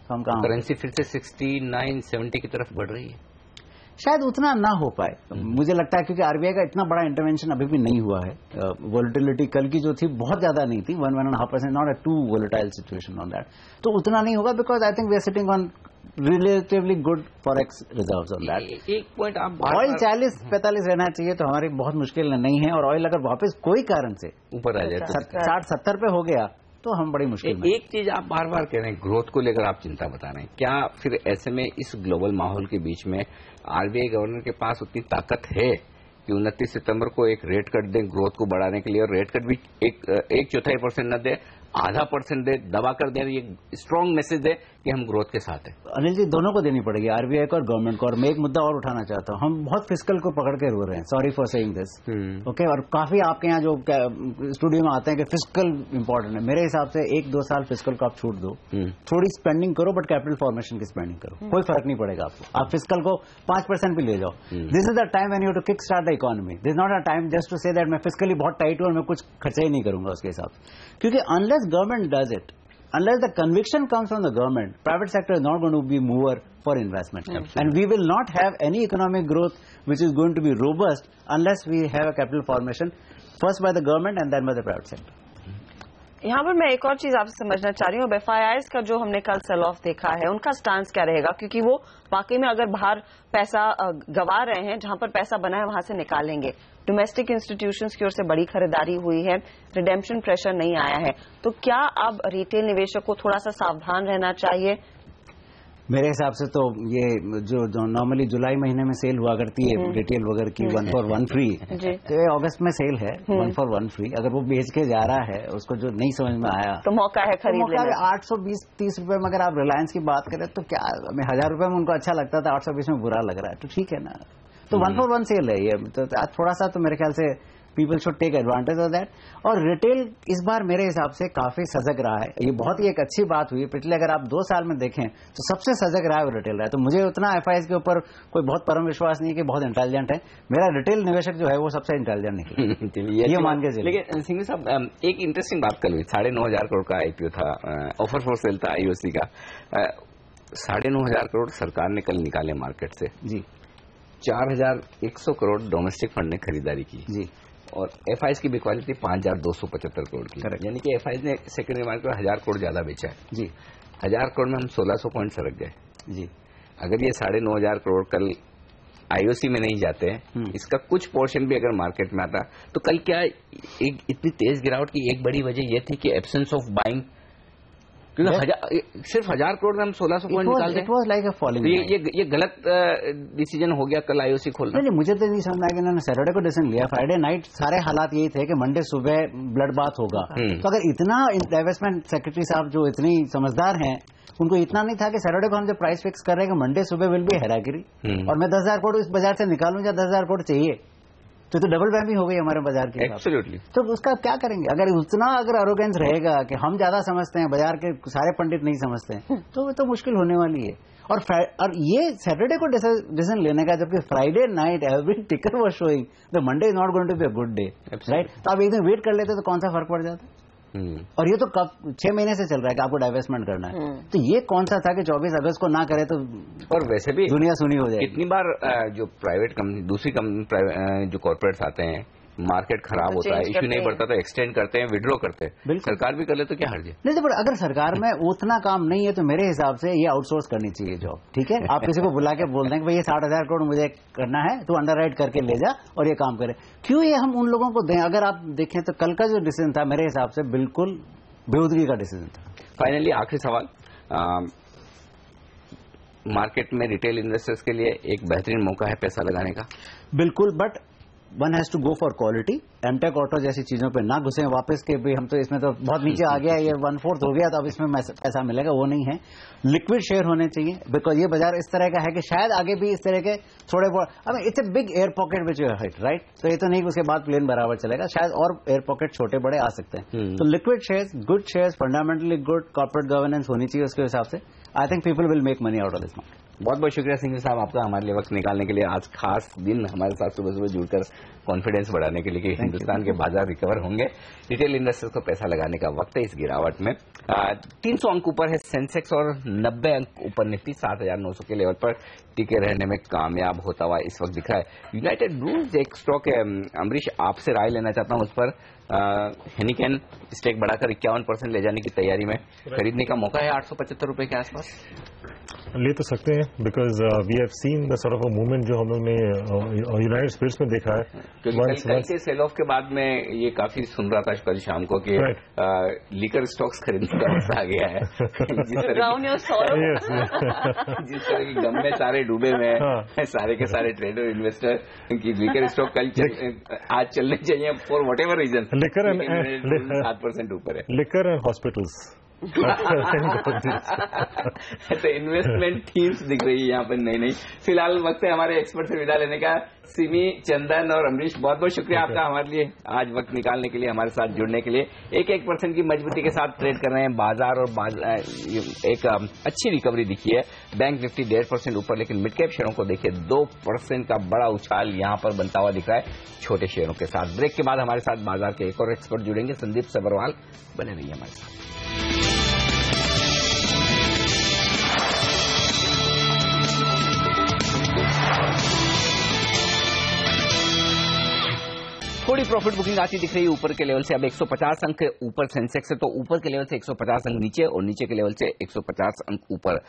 तो हम कहाँ, करेंसी फिर से 69-70 की तरफ बढ़ रही है, शायद उतना ना हो पाए मुझे लगता है, क्योंकि आरबीआई का इतना बड़ा इंटरवेंशन अभी भी नहीं हुआ है। वोलेटिलिटी कल की जो थी बहुत ज्यादा नहीं थी, 1-1.5%, not a too volatile situation on that, तो उतना नहीं होगा because I think we are sitting on relatively good forex reserves on that. एक पॉइंट आप, ऑयल 40-45 रहना चाहिए तो हमारी बहुत मुश्किल नहीं है, और ऑयल अगर वापस कोई कारण से ऊपर आ जाए 60-70 पे हो गया तो हम बड़ी मुश्किल में। एक चीज आप बार बार कह रहे हैं, ग्रोथ को लेकर आप चिंता बता रहे हैं, क्या फिर ऐसे में इस ग्लोबल माहौल के बीच में आरबीआई गवर्नर के पास उतनी ताकत है कि 29 सितंबर को एक रेट कट दे ग्रोथ को बढ़ाने के लिए, और रेट कट भी 1/4% न दे, 0.5% दे, दबा कर दे, ये स्ट्रांग मैसेज दे कि हम ग्रोथ के साथ हैं? अनिल जी, दोनों को देनी पड़ेगी, आरबीआई को और गवर्नमेंट को। और मैं एक मुद्दा और उठाना चाहता हूं, हम बहुत फिस्कल को पकड़ के रो रहे हैं, sorry for saying this, okay, और काफी आपके यहाँ जो स्टूडियो में आते हैं कि फिस्कल इंपॉर्टेंट है, मेरे हिसाब से 1-2 साल फिस्कल को आप छूट दो, थोड़ी स्पेंडिंग करो, बट कैपिटल फॉर्मेशन की स्पेंडिंग करो, कोई फर्क नहीं पड़ेगा आपको। आप फिस्कल को 5% भी ले जाओ, this is the time when you to kick start the economy, this not a time just to say that मैं फिस्कली बहुत टाइट हूं और मैं कुछ खर्चा ही नहीं करूंगा उसके हिसाब से, क्योंकि unless government does it, unless the conviction comes from the government, private sector is not going to be mover for investment. Absolutely. And we will not have any economic growth which is going to be robust unless we have a capital formation first by the government and then by the private sector. यहाँ पर मैं एक और चीज आपसे समझना चाह रही हूँ, एफआईआईज का जो हमने कल सेल ऑफ देखा है, उनका स्टांस क्या रहेगा? क्योंकि वो वाकई में अगर बाहर पैसा गवा रहे हैं, जहां पर पैसा बना है वहां से निकालेंगे, डोमेस्टिक इंस्टीट्यूशंस की ओर से बड़ी खरीदारी हुई है, रिडेम्पशन प्रेशर नहीं आया है, तो क्या अब रिटेल निवेशक को थोड़ा सा सावधान रहना चाहिए? मेरे हिसाब से तो ये जो नॉर्मली जुलाई महीने में सेल हुआ करती है रिटेल वगैरह की 1 for 1 free, तो ये अगस्त में सेल है 1 for 1 free, अगर वो बेच के जा रहा है, उसको जो नहीं समझ में आया तो मौका है खरीद लेने का। 820-30 रुपए में अगर आप रिलायंस की बात करें तो क्या, हमें 1000 रुपए में उनको अच्छा लगता था, 820 में बुरा लग रहा है, तो ठीक है ना, तो 1 for 1 सेल है ये, तो थोड़ा सा तो मेरे ख्याल से people should take advantage of that. और रिटेल इस बार मेरे हिसाब से काफी सजग रहा है, ये बहुत ही एक अच्छी बात हुई। पिछले अगर आप 2 साल में देखें तो सबसे सजग रहा है वो रिटेल रहा है, तो मुझे उतना एफआईआईज के ऊपर कोई बहुत परम विश्वास नहीं है कि बहुत इंटेलिजेंट है, मेरा रिटेल निवेशक जो है वो सबसे इंटेलिजेंट निकला ये मान के चलिए। लेकिन सिंह साहब, एक इंटरेस्टिंग बात कल हुई, 9,500 करोड़ का आईपीओ था, ऑफर फॉर सेल था आईओसी का, 9,500 करोड़ सरकार ने कल निकाले मार्केट से जी, 4,100 करोड़ डोमेस्टिक फंड ने खरीदारी की जी, और एफआईआईज की बिकवाली थी 5,275 करोड़ की, यानी कि एफआईआईज ने सेकेंडरी मार्केट में 1,000 करोड़ ज्यादा बेचा है जी, 1,000 करोड़ में हम 1,600 पॉइंट सरक गए जी। अगर ये 9,500 करोड़ कल आईओसी में नहीं जाते, इसका कुछ पोर्शन भी अगर मार्केट में आता, तो कल क्या एक इतनी तेज गिरावट की एक बड़ी वजह यह थी कि एब्सेंस ऑफ बाइंग, क्योंकि सिर्फ 1,000 करोड़ में हम 1,600 पॉइंट निकाल दें, it was like a falling, ये गलत डिसीजन हो गया कल आईओसी खोलना। नहीं, मुझे तो नहीं समझ आया कि इन्होंने सैटरडे को डिसीजन लिया, फ्राइडे नाइट सारे हालात यही थे कि मंडे सुबह ब्लड बाथ होगा, तो अगर इतना इन्वेस्टमेंट सेक्रेटरी साहब जो इतनी समझदार हैं, उनको इतना नहीं था कि सैटरडे को हम जब प्राइस फिक्स कर रहे हैं कि मंडे सुबह विल बी हेरागिरी, और मैं 10,000 करोड़ इस बाजार से निकालूं या 10,000 करोड़ चाहिए, तो डबल वैमी हो गई हमारे बाजार की। एब्सोल्युटली। तो उसका क्या करेंगे? अगर उतना अरोगेंस रहेगा कि हम ज्यादा समझते हैं, बाजार के सारे पंडित नहीं समझते हैं, तो वो तो मुश्किल होने वाली है। और ये सैटरडे को डिसीजन लेने का, जबकि Friday night every ticker was showing the Monday is not going to be a good day, right? तो आप एक दिन वेट कर लेते तो कौन सा फर्क पड़ जाता? और ये तो कब 6 महीने से चल रहा है कि आपको डाइवेस्टमेंट करना है। तो ये कौन सा था कि 24 अगस्त को ना करे तो और वैसे भी दुनिया सुनी हो जाएगी। कितनी बार जो प्राइवेट कंपनी, दूसरी कंपनी, जो कॉर्पोरेट्स आते हैं, मार्केट खराब होता है, इश्यू नहीं बढ़ता तो एक्सटेंड करते हैं, विड्रॉ करते हैं। सरकार भी कर ले तो क्या हर्ज है? नहीं, तो अगर सरकार में उतना काम नहीं है तो मेरे हिसाब से ये आउटसोर्स करनी चाहिए जॉब। ठीक है, आप किसी को बुला के बोल दें कि भाई ये 60,000 करोड़ मुझे करना है, तो अंडरराइट करके ले जा और ये काम करे। क्यों ये हम उन लोगों को दें? अगर आप देखें तो कल का जो डिसीजन था मेरे हिसाब से बिल्कुल बेहूदगी का डिसीजन था। फाइनली आखिरी सवाल, मार्केट में रिटेल इन्वेस्टर्स के लिए एक बेहतरीन मौका है पैसा लगाने का। बिल्कुल, but one has to go for quality. Amtek Auto जैसी चीजों पे ना घुसे वापस के भी हम तो इसमें तो बहुत नीचे आ गया, ये 1/4 हो गया तो अब इसमें पैसा मिलेगा, वो नहीं है। लिक्विड शेयर होने चाहिए, बिकॉज ये बाजार इस तरह का है कि शायद आगे भी इस तरह के थोड़े बहुत, it's a big air pocket which you hit, right? तो ये तो नहीं कि उसके बाद प्लेन बराबर चलेगा, शायद और एयर पॉकेट छोटे बड़े आ सकते हैं। तो liquid shares, good shares, fundamentally good corporate governance होनी चाहिए उसके हिसाब से। I think people will make money out of this market. बहुत बहुत शुक्रिया सिंह साहब आपका हमारे लिए वक्त निकालने के लिए। आज खास दिन हमारे साथ सुबह सुबह जुड़कर कॉन्फिडेंस बढ़ाने के लिए कि हिंदुस्तान के बाजार रिकवर होंगे, रिटेल इन्वेस्टर्स को पैसा लगाने का वक्त है इस गिरावट में। 300 अंक ऊपर है सेंसेक्स और 90 अंक ऊपर निफ्टी 7,900 के लेवल पर टिके रहने में कामयाब होता हुआ इस वक्त दिख रहा है। यूनाइटेड ब्रूज एक स्टॉक है, अमरीश आपसे राय लेना चाहता हूं उस पर। हेनिकेन स्टेक बढ़ाकर 51% ले जाने की तैयारी में, खरीदने का मौका है 875 रुपए के आसपास। ले तो सकते हैं, because we have seen the sort of a movement जो हम लोग ने यूनाइटेड स्टेट्स में देखा है। कल के सेल ऑफ के बाद में ये काफी सुन रहा था कल शाम को कि लीकर स्टॉक्स खरीदने का वक्त आ गया है। जिस तरह की गम में सारे डूबे हुए हैं सारे के सारे ट्रेडर इन्वेस्टर की लीकर स्टॉक कल आज चलने चाहिए for whatever reason. Liquor 7% ऊपर है। लिकर एंड हॉस्पिटल्स तो इन्वेस्टमेंट थीम्स दिख रही है यहाँ पर नई नई। फिलहाल वक्त है हमारे एक्सपर्ट से विदा लेने का। सिमी, चंदन और अमरीश बहुत बहुत शुक्रिया आपका हमारे लिए आज वक्त निकालने के लिए, हमारे साथ जुड़ने के लिए। 1% की मजबूती के साथ ट्रेड कर रहे हैं बाजार और एक अच्छी रिकवरी दिखी है। बैंक निफ्टी 1.5% ऊपर, लेकिन मिड कैप शेयरों को देखिए 2% का बड़ा उछाल यहाँ पर बनता हुआ दिख रहा है छोटे शेयरों के साथ। ब्रेक के बाद हमारे साथ बाजार के एक और एक्सपर्ट जुड़ेंगे, संदीप सबरवाल। बने रहिए हमारे साथ। थोड़ी प्रॉफिट बुकिंग आती दिख रही है ऊपर के लेवल से। अब 150 अंक ऊपर सेंसेक्स है, तो ऊपर के लेवल से 150 अंक नीचे और नीचे के लेवल से 150 अंक ऊपर।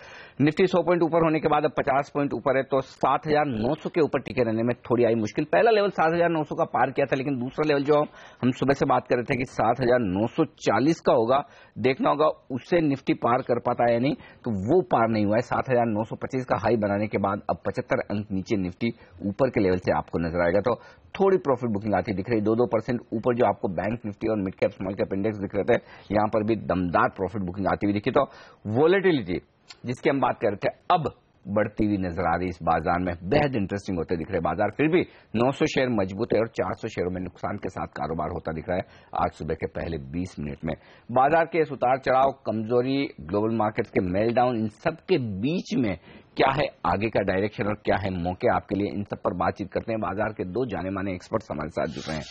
निफ्टी 100 पॉइंट ऊपर होने के बाद अब 50 पॉइंट ऊपर है, तो 7,900 के ऊपर टिके रहने में थोड़ी आई मुश्किल। पहला लेवल 7,900 का पार किया था, लेकिन दूसरा लेवल जो हम सुबह से बात कर रहे थे कि 7,940 का होगा, देखना होगा उससे निफ्टी पार कर पाता है या नहीं, तो वो पार नहीं हुआ है। 7,925 का हाई बनाने के बाद अब 75 अंक नीचे निफ्टी ऊपर के लेवल से आपको नजर आएगा। तो थोड़ी प्रॉफिट बुकिंग आती दिख रही, 2% ऊपर जो आपको बैंक निफ्टी और mid cap small cap index दिख रहे थे, यहां पर भी दमदार प्रॉफिट बुकिंग आती हुई दिखी। तो वोलेटिलिटी जिसकी हम बात कर रहे थे अब बढ़ती हुई नजर आ रही इस बाजार में, बेहद इंटरेस्टिंग होते दिख रहे बाजार। फिर भी 900 शेयर मजबूत है और 400 शेयरों में नुकसान के साथ कारोबार होता दिख रहा है आज सुबह के पहले 20 मिनट में। बाजार के इस उतार चढ़ाव, कमजोरी, ग्लोबल मार्केट्स के मेल्टडाउन, इन सब के बीच में क्या है आगे का डायरेक्शन और क्या है मौके आपके लिए, इन सब पर बातचीत करते हैं। बाजार के 2 जाने माने एक्सपर्ट्स हमारे साथ जुड़ रहे हैं,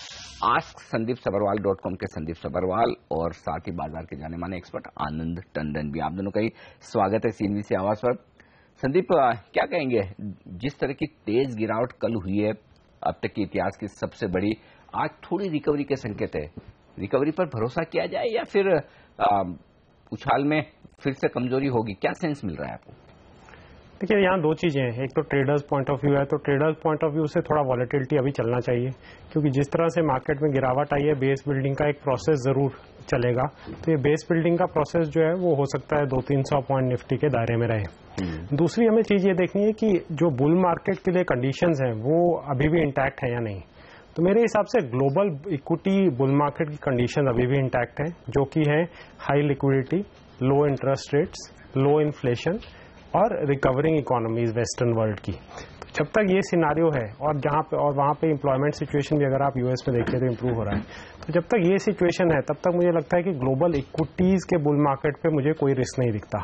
AskSandeepSabarwal.com के संदीप सबरवाल और साथ ही बाजार के जाने माने एक्सपर्ट आनंद टंडन भी। आप दोनों का ही स्वागत है सीएनबी से आवाज पर। संदीप, क्या कहेंगे, जिस तरह की तेज गिरावट कल हुई है, अब तक के इतिहास की सबसे बड़ी, आज थोड़ी रिकवरी के संकेत है, रिकवरी पर भरोसा किया जाए या फिर उछाल में फिर से कमजोरी होगी, क्या सेंस मिल रहा है आपको? देखिए, यहाँ 2 चीजें हैं। एक तो ट्रेडर्स पॉइंट ऑफ व्यू है, तो ट्रेडर्स पॉइंट ऑफ व्यू से थोड़ा वॉलेटिलिटी अभी चलना चाहिए, क्योंकि जिस तरह से मार्केट में गिरावट आई है, बेस बिल्डिंग का एक प्रोसेस जरूर चलेगा। तो ये बेस बिल्डिंग का प्रोसेस जो है वो हो सकता है 200-300 पॉइंट निफ्टी के दायरे में रहे। दूसरी हमें चीज ये देखनी है कि जो बुल मार्केट के लिए कंडीशंस हैं वो अभी भी इंटैक्ट है या नहीं। तो मेरे हिसाब से ग्लोबल इक्विटी बुल मार्केट की कंडीशन अभी भी इंटैक्ट है, जो कि है high liquidity, low interest rates, low inflation और रिकवरिंग इकोनॉमीज वेस्टर्न वर्ल्ड की। जब तक ये सिनारियो है और जहाँ पे और वहाँ पे एम्प्लॉयमेंट सिचुएशन भी अगर आप यूएस में देखिए तो इम्प्रूव हो रहा है, तो जब तक ये सिचुएशन है तब तक मुझे लगता है कि ग्लोबल इक्विटीज के बुल मार्केट पे मुझे कोई रिस्क नहीं दिखता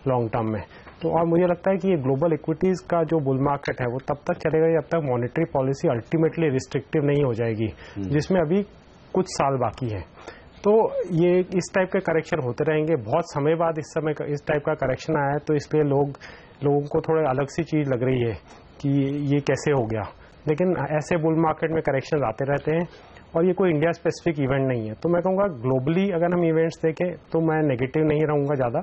लॉन्ग टर्म में। तो और मुझे लगता है कि ये ग्लोबल इक्विटीज का जो बुल मार्केट है वो तब तक चलेगा जब तक मॉनेटरी पॉलिसी अल्टीमेटली रिस्ट्रिक्टिव नहीं हो जाएगी, जिसमें अभी कुछ साल बाकी है। तो ये इस टाइप के करेक्शन होते रहेंगे। बहुत समय बाद इस टाइप का करेक्शन आया है, तो इसलिए लोगों को थोड़े अलग सी चीज लग रही है कि ये कैसे हो गया, लेकिन ऐसे बुल मार्केट में करेक्शन आते रहते हैं और ये कोई इंडिया स्पेसिफिक इवेंट नहीं है। तो मैं कहूँगा ग्लोबली अगर हम इवेंट्स देखें तो मैं नेगेटिव नहीं रहूँगा ज़्यादा,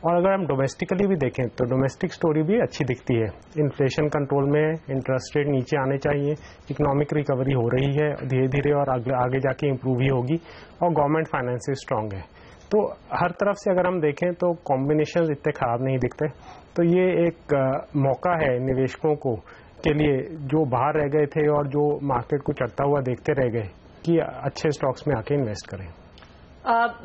और अगर हम डोमेस्टिकली भी देखें तो डोमेस्टिक स्टोरी भी अच्छी दिखती है। इन्फ्लेशन कंट्रोल में, इंटरेस्ट रेट नीचे आने चाहिए, इकोनॉमिक रिकवरी हो रही है धीरे धीरे और आगे जाके इम्प्रूव ही होगी, और गवर्नमेंट फाइनेंसेस स्ट्रांग है। तो हर तरफ से अगर हम देखें तो कॉम्बिनेशन इतने खराब नहीं दिखते। तो ये एक मौका है निवेशकों को के लिए जो बाहर रह गए थे और जो मार्केट को चढ़ता हुआ देखते रह गए कि अच्छे स्टॉक्स में आके इन्वेस्ट करें।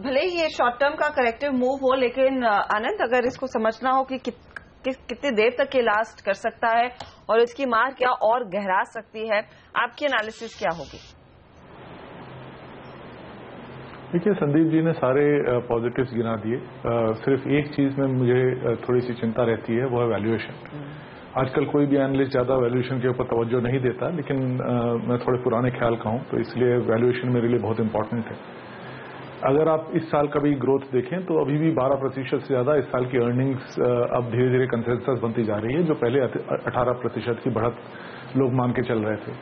भले ही ये शॉर्ट टर्म का करेक्टिव मूव हो, लेकिन आनंद अगर इसको समझना हो कि कितनी देर तक ये लास्ट कर सकता है और इसकी मार क्या और गहरा सकती है, आपकी एनालिसिस क्या होगी? देखिए, संदीप जी ने सारे पॉजिटिव्स गिना दिए। सिर्फ एक चीज में मुझे थोड़ी सी चिंता रहती है, वो है वैल्यूएशन। आजकल कोई भी एनालिस्ट ज्यादा वैल्यूएशन के ऊपर तवज्जो नहीं देता, लेकिन मैं थोड़े पुराने ख्याल का हूं, तो इसलिए वैल्यूएशन मेरे लिए बहुत इंपॉर्टेंट है। अगर आप इस साल का भी ग्रोथ देखें तो अभी भी 12% से ज्यादा इस साल की अर्निंग्स अब धीरे धीरे कंसेंसस बनती जा रही है, जो पहले 18% की बढ़त लोग मान के चल रहे थे।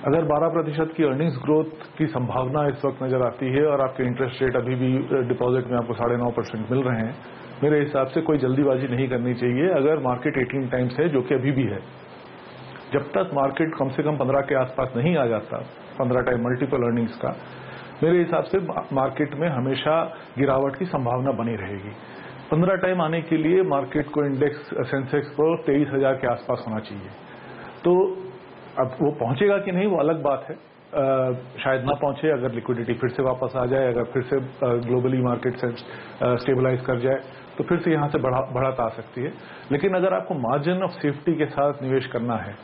अगर 12% की अर्निंग्स ग्रोथ की संभावना इस वक्त नजर आती है और आपके इंटरेस्ट रेट अभी भी डिपॉजिट में आपको 9.5% मिल रहे हैं, मेरे हिसाब से कोई जल्दीबाजी नहीं करनी चाहिए। अगर मार्केट 18 टाइम्स है, जो कि अभी भी है, जब तक मार्केट कम से कम 15 के आसपास नहीं आ जाता, 15 टाइम मल्टीपल अर्निंग्स का, मेरे हिसाब से मार्केट में हमेशा गिरावट की संभावना बनी रहेगी। 15 टाइम आने के लिए मार्केट को इंडेक्स सेंसेक्स को 23,000 के आसपास होना चाहिए। तो अब वो पहुंचेगा कि नहीं वो अलग बात है, शायद ना पहुंचे। अगर लिक्विडिटी फिर से वापस आ जाए, अगर फिर से ग्लोबली मार्केट स्टेबलाइज कर जाए, तो फिर से यहां से बढ़त आ सकती है। लेकिन अगर आपको मार्जिन ऑफ सेफ्टी के साथ निवेश करना है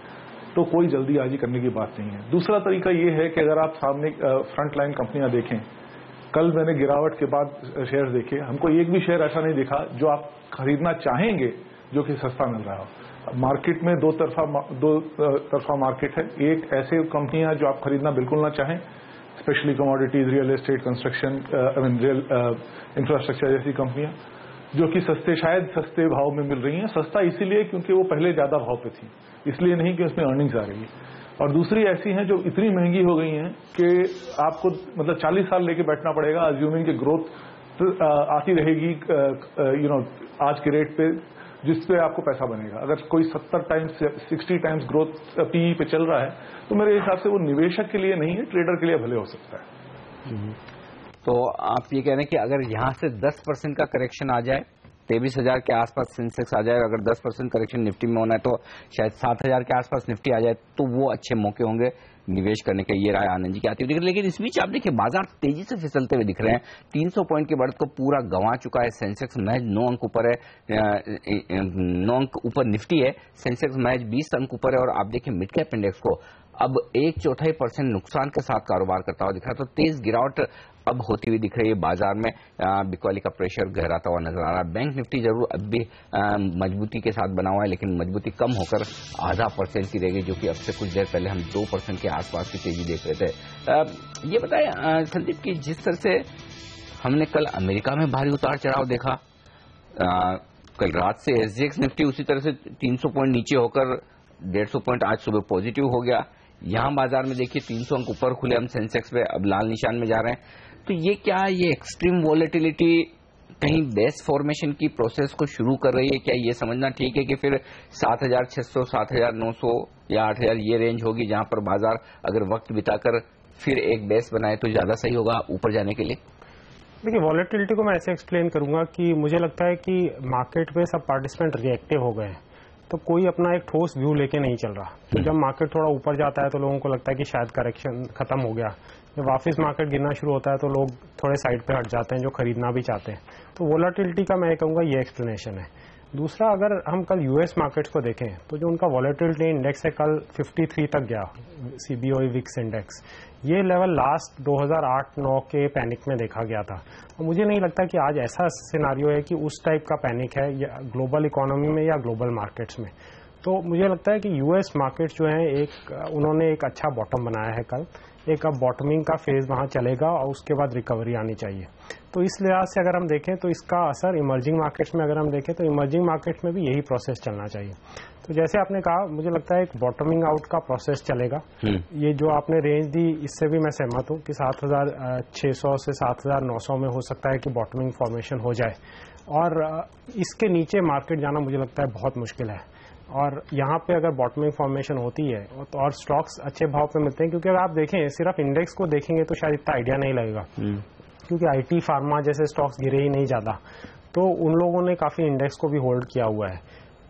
तो कोई जल्दीबाजी करने की बात नहीं है। दूसरा तरीका ये है कि अगर आप सामने फ्रंट लाइन कंपनियां देखें, कल मैंने गिरावट के बाद शेयर देखे, हमको एक भी शेयर ऐसा नहीं दिखा जो आप खरीदना चाहेंगे जो कि सस्ता मिल रहा हो। मार्केट में दो तरफा मार्केट है। एक ऐसे कंपनियां जो आप खरीदना बिल्कुल ना चाहें, specially commodities, real estate, construction, real infrastructure जैसी कंपनियां जो कि शायद सस्ते भाव में मिल रही हैं। सस्ता इसीलिए क्योंकि वो पहले ज्यादा भाव पे थी, इसलिए नहीं कि उसमें अर्निंग्स आ रही है। और दूसरी ऐसी हैं जो इतनी महंगी हो गई हैं कि आपको मतलब 40 साल लेके बैठना पड़ेगा, अज्यूमिंग कि ग्रोथ आती रहेगी आज के रेट पे, जिसपे आपको पैसा बनेगा। अगर कोई 70 टाइम्स 60 टाइम्स ग्रोथ पीई पे चल रहा है, तो मेरे हिसाब से वो निवेशक के लिए नहीं है, ट्रेडर के लिए भले हो सकता है। तो आप ये कह रहे हैं कि अगर यहां से 10% का करेक्शन आ जाए, 23,000 के आसपास सेंसेक्स आ जाए, अगर 10% करेक्शन निफ्टी में होना है तो शायद 7,000 के आसपास निफ्टी आ जाए, तो वो अच्छे मौके होंगे निवेश करने के। ये राय आनंद जी की आती हुई दिख रही है। लेकिन इस बीच आप देखिए बाजार तेजी से फिसलते हुए दिख रहे हैं। 300 पॉइंट की बढ़त को पूरा गंवा चुका है। सेंसेक्स महज 9 अंक ऊपर है, 9 अंक ऊपर निफ्टी है, सेंसेक्स महज 20 अंक ऊपर है। और आप देखिए मिड कैप इंडेक्स को अब 1/4% नुकसान के साथ कारोबार करता हुआ दिख रहा है। तो तेज गिरावट अब होती हुई दिख रही है बाजार में। बिकवाली का प्रेशर गहराता हुआ नजर आ रहा है। बैंक निफ्टी जरूर अब भी मजबूती के साथ बना हुआ है, लेकिन मजबूती कम होकर 0.5% की रह गई, जो कि अब से कुछ देर पहले हम 2% के आसपास की तेजी देख रहे थे। ये बताएं संदीप की, जिस तरह से हमने कल अमेरिका में भारी उतार चढ़ाव देखा, कल रात से एसजीएक्स निफ्टी उसी तरह से 300 पॉइंट नीचे होकर 150 पॉइंट आज सुबह पॉजिटिव हो गया। यहां बाजार में देखिए 300 अंक ऊपर खुले हम सेंसेक्स पे, अब लाल निशान में जा रहे हैं। तो ये क्या, ये एक्सट्रीम वॉलेटिलिटी कहीं बेस फॉर्मेशन की प्रोसेस को शुरू कर रही है क्या? ये समझना ठीक है कि फिर 7,600, 7,900 या 8,000 ये रेंज होगी जहां पर बाजार अगर वक्त बिताकर फिर एक बेस बनाए तो ज्यादा सही होगा ऊपर जाने के लिए? देखिए, वॉलेटिलिटी को मैं ऐसे एक्सप्लेन करूंगा कि मुझे लगता है कि मार्केट में सब पार्टिसिपेंट रिएक्टिव हो गए हैं, तो कोई अपना एक ठोस व्यू लेके नहीं चल रहा। तो जब मार्केट थोड़ा ऊपर जाता है तो लोगों को लगता है कि शायद करेक्शन खत्म हो गया। जब वापस मार्केट गिरना शुरू होता है तो लोग थोड़े साइड पे हट जाते हैं जो खरीदना भी चाहते हैं। तो वोलेटिलिटी का मैं कहूँगा ये एक्सप्लेनेशन है। दूसरा, अगर हम कल यूएस मार्केट्स को देखें तो जो उनका वॉलेटिलिटी इंडेक्स है कल 53 तक गया, सीबीओई विक्स इंडेक्स, ये लेवल लास्ट 2008-9 के पैनिक में देखा गया था। और मुझे नहीं लगता कि आज ऐसा सिनारियो है कि उस टाइप का पैनिक है या ग्लोबल इकोनॉमी में या ग्लोबल मार्केट्स में। तो मुझे लगता है कि यूएस मार्केट्स जो है उन्होंने एक अच्छा बॉटम बनाया है कल, एक अब बॉटमिंग का फेज वहां चलेगा और उसके बाद रिकवरी आनी चाहिए। तो इस लिहाज से अगर हम देखें तो इसका असर इमर्जिंग मार्केट्स में अगर हम देखें तो इमर्जिंग मार्केट्स में भी यही प्रोसेस चलना चाहिए। तो जैसे आपने कहा, मुझे लगता है एक बॉटमिंग आउट का प्रोसेस चलेगा। ये जो आपने रेंज दी इससे भी मैं सहमत हूँ कि 7,600 से 7,900 में हो सकता है कि बॉटमिंग फॉर्मेशन हो जाए, और इसके नीचे मार्केट जाना मुझे लगता है बहुत मुश्किल है। और यहाँ पे अगर बॉटमिंग फॉर्मेशन होती है और स्टॉक्स अच्छे भाव पे मिलते हैं, क्योंकि अगर आप देखें सिर्फ इंडेक्स को देखेंगे तो शायद इतना आइडिया नहीं लगेगा, क्योंकि आईटी फार्मा जैसे स्टॉक्स गिरे ही नहीं ज्यादा, तो उन लोगों ने काफी इंडेक्स को भी होल्ड किया हुआ है।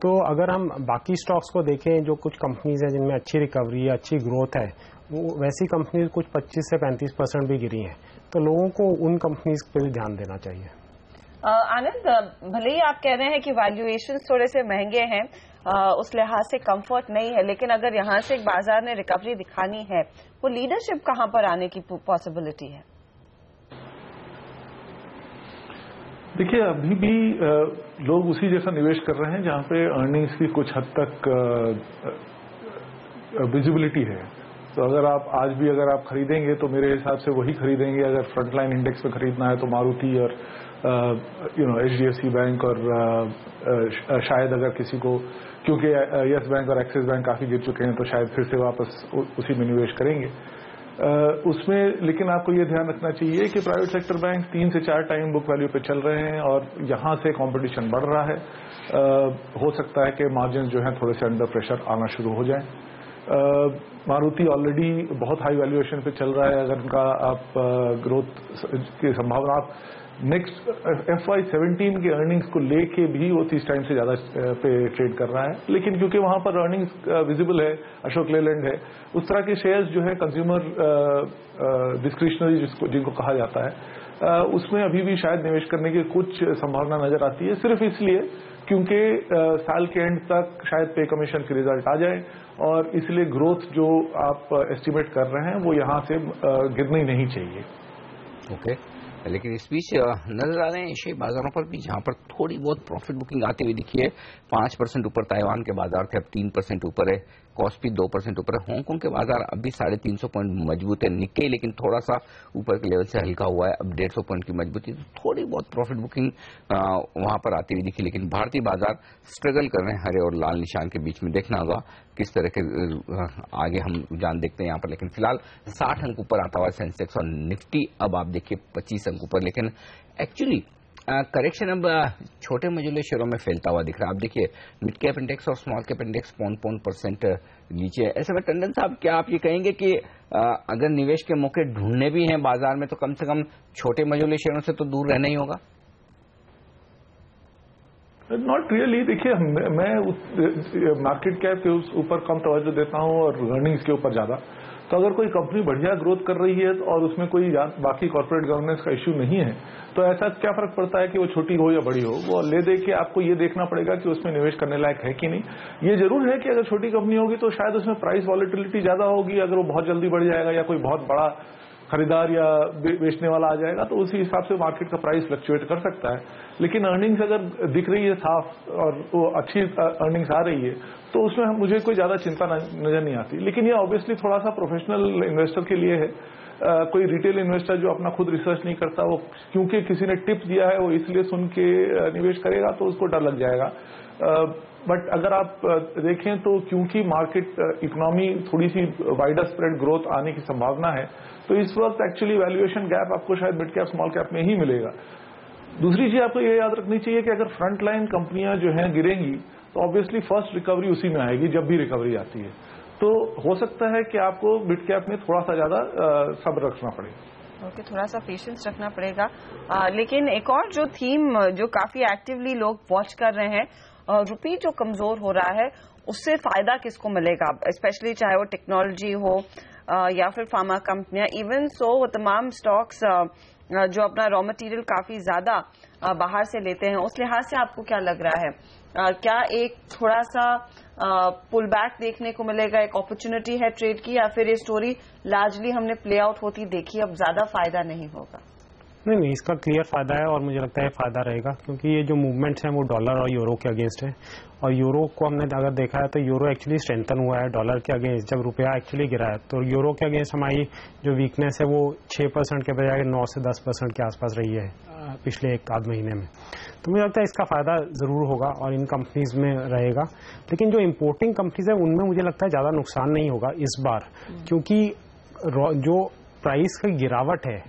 तो अगर हम बाकी स्टॉक्स को देखें, जो कुछ कंपनीज हैं जिनमें अच्छी रिकवरी है, अच्छी ग्रोथ है, वो वैसी कंपनीज कुछ 25 से 35% भी गिरी हैं, तो लोगों को उन कंपनीज पे भी ध्यान देना चाहिए। आनंद, भले ही आप कह रहे हैं कि वैल्यूएशन थोड़े से महंगे हैं, उस लिहाज से कंफर्ट नहीं है, लेकिन अगर यहाँ से एक बाजार ने रिकवरी दिखानी है, वो लीडरशिप कहाँ पर आने की पॉसिबिलिटी है? देखिए, अभी भी लोग उसी जैसा निवेश कर रहे हैं जहां पे अर्निंग्स की कुछ हद तक विजिबिलिटी है। तो अगर आप आज भी अगर आप खरीदेंगे तो मेरे हिसाब से वही खरीदेंगे। अगर फ्रंटलाइन इंडेक्स पे खरीदना है तो मारुति और HDFC बैंक, और शायद अगर किसी को, क्योंकि यस बैंक और एक्सिस बैंक काफी गिर चुके हैं, तो शायद फिर से वापस उसी में निवेश करेंगे उसमें। लेकिन आपको ये ध्यान रखना चाहिए कि प्राइवेट सेक्टर बैंक 3 से 4 टाइम बुक वैल्यू पे चल रहे हैं और यहां से कंपटीशन बढ़ रहा है। हो सकता है कि मार्जिन जो है थोड़े से अंडर प्रेशर आना शुरू हो जाए। मारुति ऑलरेडी बहुत हाई वैल्यूएशन पे चल रहा है। अगर उनका आप ग्रोथ की संभावना, आप नेक्स्ट FY17 के अर्निंग्स को लेके भी वो 30 टाइम से ज्यादा पे ट्रेड कर रहा है, लेकिन क्योंकि वहां पर अर्निंग्स विजिबल है, अशोक लेलैंड है, उस तरह के शेयर्स जो है कंज्यूमर डिस्क्रिशनरी जिनको कहा जाता है, उसमें अभी भी शायद निवेश करने की कुछ संभावना नजर आती है, सिर्फ इसलिए क्योंकि साल के एंड तक शायद पे कमीशन के रिजल्ट आ जाए, और इसलिए ग्रोथ जो आप एस्टिमेट कर रहे हैं वो यहां से गिरनी नहीं चाहिए। ओके, लेकिन इस बीच नजर आ रहे हैं एशियाई बाजारों पर भी जहां पर थोड़ी बहुत प्रॉफिट बुकिंग आती हुई दिखी है। 5% ऊपर ताइवान के बाजार थे, अब 3% ऊपर है। कॉस्पी 2% ऊपर है। हांगकांग के बाजार अभी 350 पॉइंट मजबूत है। निक्केई लेकिन थोड़ा सा ऊपर के लेवल से हल्का हुआ है, अब 150 पॉइंट की मजबूती। थोड़ी बहुत प्रॉफिट बुकिंग वहां पर आती हुई दिखी, लेकिन भारतीय बाजार स्ट्रगल कर रहे हैं हरे और लाल निशान के बीच में। देखना होगा किस तरह के आगे हम रुझान देखते हैं यहाँ पर। लेकिन फिलहाल 60 अंक ऊपर आता हुआ सेंसेक्स और निफ्टी अब आप देखिए 25 अंक ऊपर। लेकिन एक्चुअली करेक्शन अब छोटे मझोले शेयरों में फैलता हुआ दिख रहा है। आप देखिए मिड कैप इंडेक्स और स्मॉल कैप इंडेक्स 0.1% नीचे है। ऐसे में टंडन साहब, क्या आप ये कहेंगे कि अगर निवेश के मौके ढूंढने भी हैं बाजार में तो कम से कम छोटे मझोले शेयरों से तो दूर रहना ही होगा? Not really. देखिए, मैं मार्केट कैप के ऊपर कम तवज्जो देता हूं और अर्निंग्स के ऊपर ज्यादा। तो अगर कोई कंपनी बढ़िया ग्रोथ कर रही है और उसमें कोई बाकी कॉर्पोरेट गवर्नेंस का इश्यू नहीं है, तो ऐसा क्या फर्क पड़ता है कि वो छोटी हो या बड़ी हो। वो ले दे के आपको ये देखना पड़ेगा कि उसमें निवेश करने लायक है कि नहीं। ये जरूर है कि अगर छोटी कंपनी होगी तो शायद उसमें प्राइस वॉलेटिलिटी ज्यादा होगी। अगर वो बहुत जल्दी बढ़ जाएगा या कोई बहुत बड़ा खरीदार या बेचने वाला आ जाएगा तो उसी हिसाब से मार्केट का प्राइस फ्लक्चुएट कर सकता है। लेकिन अर्निंग्स अगर दिख रही है साफ और वो अच्छी अर्निंग्स आ रही है तो उसमें मुझे कोई ज्यादा चिंता नजर नहीं आती। लेकिन ये ऑब्वियसली थोड़ा सा प्रोफेशनल इन्वेस्टर के लिए है। कोई रिटेल इन्वेस्टर जो अपना खुद रिसर्च नहीं करता, वो क्योंकि किसी ने टिप दिया है वो इसलिए सुन के निवेश करेगा तो उसको डर लग जाएगा। बट अगर आप देखें तो क्योंकि मार्केट इकोनॉमी थोड़ी सी वाइडर स्प्रेड ग्रोथ आने की संभावना है, तो इस वक्त एक्चुअली वैल्यूएशन गैप आपको शायद मिड कैप स्मॉल कैप में ही मिलेगा। दूसरी चीज आपको ये याद रखनी चाहिए कि अगर फ्रंट लाइन कंपनियां जो हैं गिरेंगी तो ऑब्वियसली फर्स्ट रिकवरी उसी में आएगी जब भी रिकवरी आती है। तो हो सकता है कि आपको मिड कैप में थोड़ा सा ज्यादा सब्र रखना पड़ेगा। ओके, थोड़ा सा पेशेंस रखना पड़ेगा। लेकिन एक और जो थीम जो काफी एक्टिवली लोग वॉच कर रहे हैं, रुपी जो कमजोर हो रहा है उससे फायदा किसको मिलेगा, स्पेशली चाहे वो टेक्नोलॉजी हो या फिर फार्मा कंपनियां। इवन सो वो तमाम स्टॉक्स जो अपना रॉ मटेरियल काफी ज्यादा बाहर से लेते हैं, उस लिहाज से आपको क्या लग रहा है? क्या एक थोड़ा सा पुल बैक देखने को मिलेगा, एक अपॉर्चुनिटी है ट्रेड की, या फिर ये स्टोरी लार्जली हमने प्ले आउट होती देखी, अब ज्यादा फायदा नहीं होगा? नहीं, इसका क्लियर फायदा है और मुझे लगता है फायदा रहेगा, क्योंकि ये जो मूवमेंट्स हैं वो डॉलर और यूरो के अगेंस्ट है। और यूरो को हमने अगर देखा है तो यूरो एक्चुअली स्ट्रेंथन हुआ है डॉलर के अगेंस्ट। जब रुपया एक्चुअली गिरा है तो यूरो के अगेंस्ट हमारी जो वीकनेस है वो 6% के बजाय 9 से 10% के आसपास रही है पिछले एक आध महीने में। तो मुझे लगता है इसका फायदा जरूर होगा और इन कंपनीज में रहेगा। लेकिन जो इम्पोर्टिंग कंपनीज है उनमें मुझे लगता है ज्यादा नुकसान नहीं होगा इस बार, क्योंकि जो प्राइस की गिरावट है,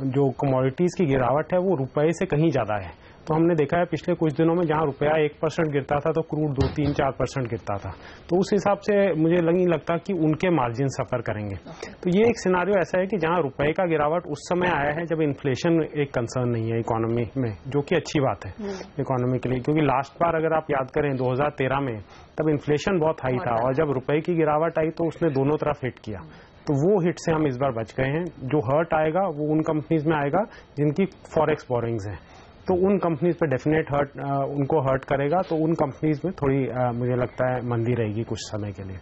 जो कमोडिटीज की गिरावट है वो रुपए से कहीं ज्यादा है। तो हमने देखा है पिछले कुछ दिनों में जहां रुपया 1% गिरता था तो क्रूड 2-3-4% गिरता था। तो उस हिसाब से मुझे नहीं लगता कि उनके मार्जिन सफर करेंगे। तो ये एक सिनारियो ऐसा है कि जहां रुपए का गिरावट उस समय आया है जब इन्फ्लेशन एक कंसर्न नहीं है इकोनॉमी में, जो कि अच्छी बात है इकोनॉमी के लिए, क्योंकि लास्ट बार अगर आप याद करें 2013 में तब इन्फ्लेशन बहुत हाई था और जब रुपए की गिरावट आई तो उसने दोनों तरफ हिट किया। तो वो हिट से हम इस बार बच गए हैं। जो हर्ट आएगा वो उन कंपनीज में आएगा जिनकी फॉरेक्स बोरिंग्स हैं, तो उन कंपनीज पे डेफिनेट हर्ट उनको हर्ट करेगा। तो उन कंपनीज में थोड़ी मुझे लगता है मंदी रहेगी कुछ समय के लिए।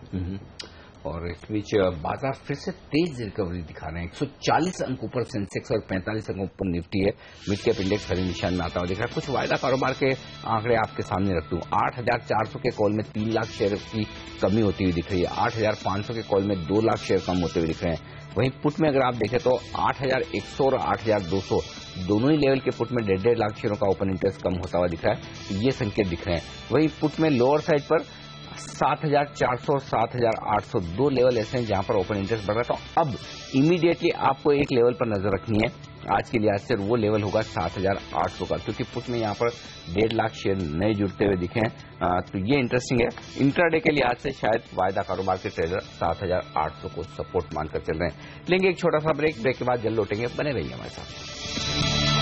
और इस बीच बाजार फिर से तेज रिकवरी दिखा रहे हैं। 140 अंक ऊपर सेंसेक्स और 45 अंक ऊपर निफ्टी है। मिड कैप इंडेक्स खरीद निशान में आता हुआ दिख रहा है। कुछ वायदा कारोबार के आंकड़े आपके सामने रखता हूँ। 8,400 के कॉल में 3 लाख शेयर की कमी होती हुई दिख रही है। 8,500 के कॉल में 2 लाख शेयर कम होते हुए दिख रहे हैं। वहीं पुट में अगर आप देखें तो 8,100 और 8,200 दोनों ही लेवल के पुट में 1.5 लाख शेयरों का ओपन इंटरेस्ट कम होता हुआ दिख रहा है। ये संकेत दिख रहे हैं। वहीं पुट में लोअर साइड पर 7,400 और 7,800 दो लेवल ऐसे हैं जहां पर ओपन इंटरेस्ट बढ़ रहा है। तो अब इमीडिएटली आपको एक लेवल पर नजर रखनी है आज के लिहाज से, वो लेवल होगा 7,800 का, क्योंकि पुट में यहां पर 1.5 लाख शेयर नए जुड़ते हुए दिखे हैं। तो ये इंटरेस्टिंग है। इंट्राडे के लिहाज से शायद वायदा कारोबार के ट्रेडर 7,800 को सपोर्ट मानकर चल रहे हैं। लेंगे एक छोटा सा ब्रेक के बाद जल्द लौटेंगे। बने रहिए हमारे साथ।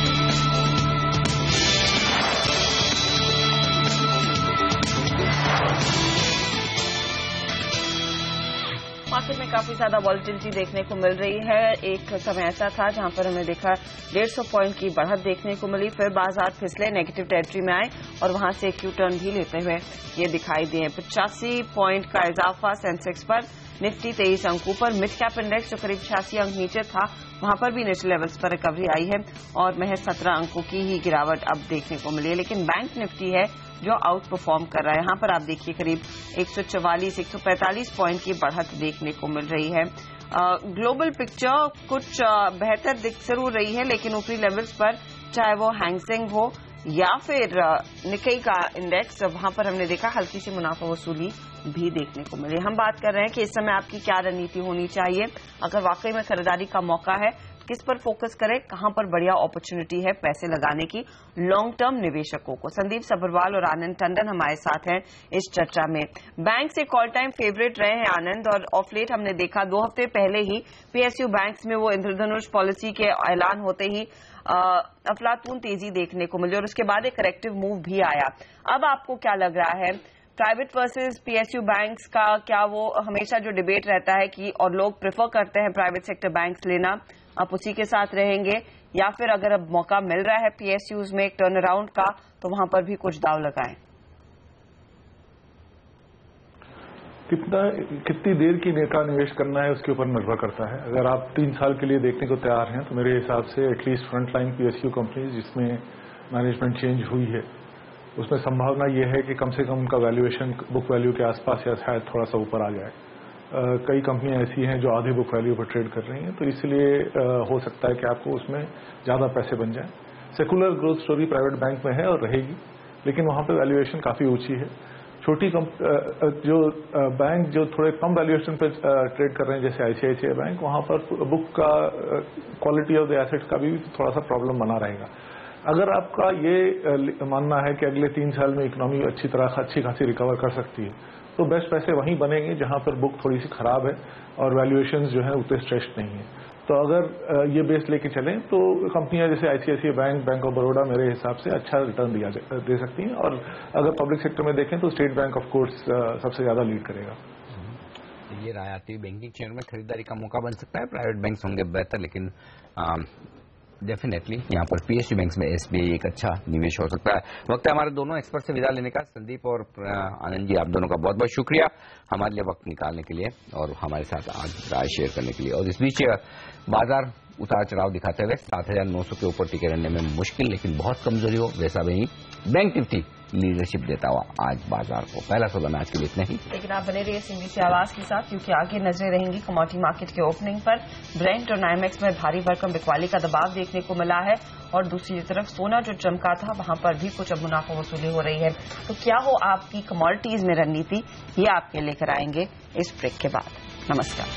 मार्केट में काफी ज्यादा वॉलेटिलिटी देखने को मिल रही है। एक समय ऐसा था जहां पर हमने देखा 150 पॉइंट की बढ़त देखने को मिली, फिर बाजार फिसले, नेगेटिव टेरिटरी में आए और वहां से एक यू टर्न भी लेते हुए ये दिखाई दिए। 85 पॉइंट का इजाफा सेंसेक्स पर, निफ्टी 23 अंकों पर, मिड कैप इंडेक्स जो करीब 86 अंक नीचे था वहां पर भी निचले लेवल्स पर रिकवरी आई है और महज 17 अंकों की ही गिरावट अब देखने को मिली है। लेकिन बैंक निफ्टी है जो आउट परफॉर्म कर रहा है। यहां पर आप देखिए करीब 144-145 पॉइंट की बढ़त देखने को मिल रही है। ग्लोबल पिक्चर कुछ बेहतर दिख जरूर रही है, लेकिन ऊपरी लेवल्स पर चाहे वो हैंगसेंग हो या फिर निक्केई का इंडेक्स, वहां पर हमने देखा हल्की सी मुनाफा वसूली भी देखने को मिली। हम बात कर रहे हैं कि इस समय आपकी क्या रणनीति होनी चाहिए, अगर वाकई में खरीदारी का मौका है किस पर फोकस करें, कहां पर बढ़िया अपॉर्चुनिटी है पैसे लगाने की लॉन्ग टर्म निवेशकों को। संदीप सब्रवाल और आनंद टंडन हमारे साथ हैं इस चर्चा में। बैंक से कॉल टाइम फेवरेट रहे हैं आनंद, और ऑफ लेट हमने देखा 2 हफ्ते पहले ही पीएसयू बैंक्स में वो इंद्रधनुष पॉलिसी के ऐलान होते ही अफलातून तेजी देखने को मिली और उसके बाद एक करेक्टिव मूव भी आया। अब आपको क्या लग रहा है, प्राइवेट वर्सेस पीएसयू बैंक्स का क्या वो हमेशा जो डिबेट रहता है कि और लोग प्रेफर करते हैं प्राइवेट सेक्टर बैंक्स लेना, आप उसी के साथ रहेंगे, या फिर अगर अब मौका मिल रहा है पीएसयूज में एक टर्न अराउंड का तो वहां पर भी कुछ दाव लगाएं? कितनी देर की नेता निवेश करना है उसके ऊपर निर्भर करता है। अगर आप 3 साल के लिए देखने को तैयार हैं तो मेरे हिसाब से at least front line PSU companies जिसमें मैनेजमेंट चेंज हुई है उसमें संभावना यह है कि कम से कम उनका वैल्यूएशन बुक वैल्यू के आसपास या शायद थोड़ा सा ऊपर आ जाए। कई कंपनियां ऐसी हैं जो आधे बुक वैल्यू पर ट्रेड कर रही हैं, तो इसलिए हो सकता है कि आपको उसमें ज्यादा पैसे बन जाएं। Secular growth story private bank में है और रहेगी, लेकिन वहां पर वैल्यूएशन काफी ऊंची है। छोटी जो बैंक जो थोड़े कम वैल्यूएशन पे ट्रेड कर रहे हैं जैसे आईसीआईसीआई बैंक, वहां पर बुक का क्वालिटी ऑफ द एसेट्स का भी थोड़ा सा प्रॉब्लम बना रहेगा। अगर आपका ये मानना है कि अगले 3 साल में इकोनॉमी अच्छी खासी रिकवर कर सकती है तो बेस्ट पैसे वहीं बनेंगे जहां पर बुक थोड़ी सी खराब है और वैल्यूएशंस जो है उतने स्ट्रेच्ड नहीं है। तो अगर ये बेस लेके चलें तो कंपनियां जैसे ICICI bank, bank of Baroda मेरे हिसाब से अच्छा रिटर्न दे सकती हैं। और अगर पब्लिक सेक्टर में देखें तो स्टेट बैंक ऑफ कोर्स सबसे ज्यादा लीड करेगा। ये राय आती है बैंकिंग चेयर में खरीदारी का मौका बन सकता है, प्राइवेट बैंक होंगे बेहतर, लेकिन डेफिनेटली यहाँ पर पीएसयू बैंक में एसबीआई एक अच्छा निवेश हो सकता है। वक्त है हमारे दोनों एक्सपर्ट से विदा लेने का। संदीप और आनंद जी, आप दोनों का बहुत बहुत शुक्रिया हमारे लिए वक्त निकालने के लिए और हमारे साथ आज राय शेयर करने के लिए। और इस बीच बाजार उतार चढ़ाव दिखाते हुए 7,900 के ऊपर टिके रहने में मुश्किल, लेकिन बहुत कमजोरी हो वैसा भी बैंक निफ्टी लीडरशिप देता हुआ आज बाजार को। पहला सौदा में आज के लिए इतना ही, लेकिन आप बने रहिए CNBC आवाज के साथ, क्योंकि आगे नजरें रहेंगी कमोडिटी मार्केट के ओपनिंग पर। ब्रेंट और नाइमेक्स में भारी भरकम बिकवाली का दबाव देखने को मिला है और दूसरी तरफ सोना जो चमका था वहां पर भी कुछ अब मुनाफा वसूली हो रही है। तो क्या हो आपकी कमोडिटीज में रणनीति, ये आपके लेकर आएंगे इस ब्रेक के बाद। नमस्कार।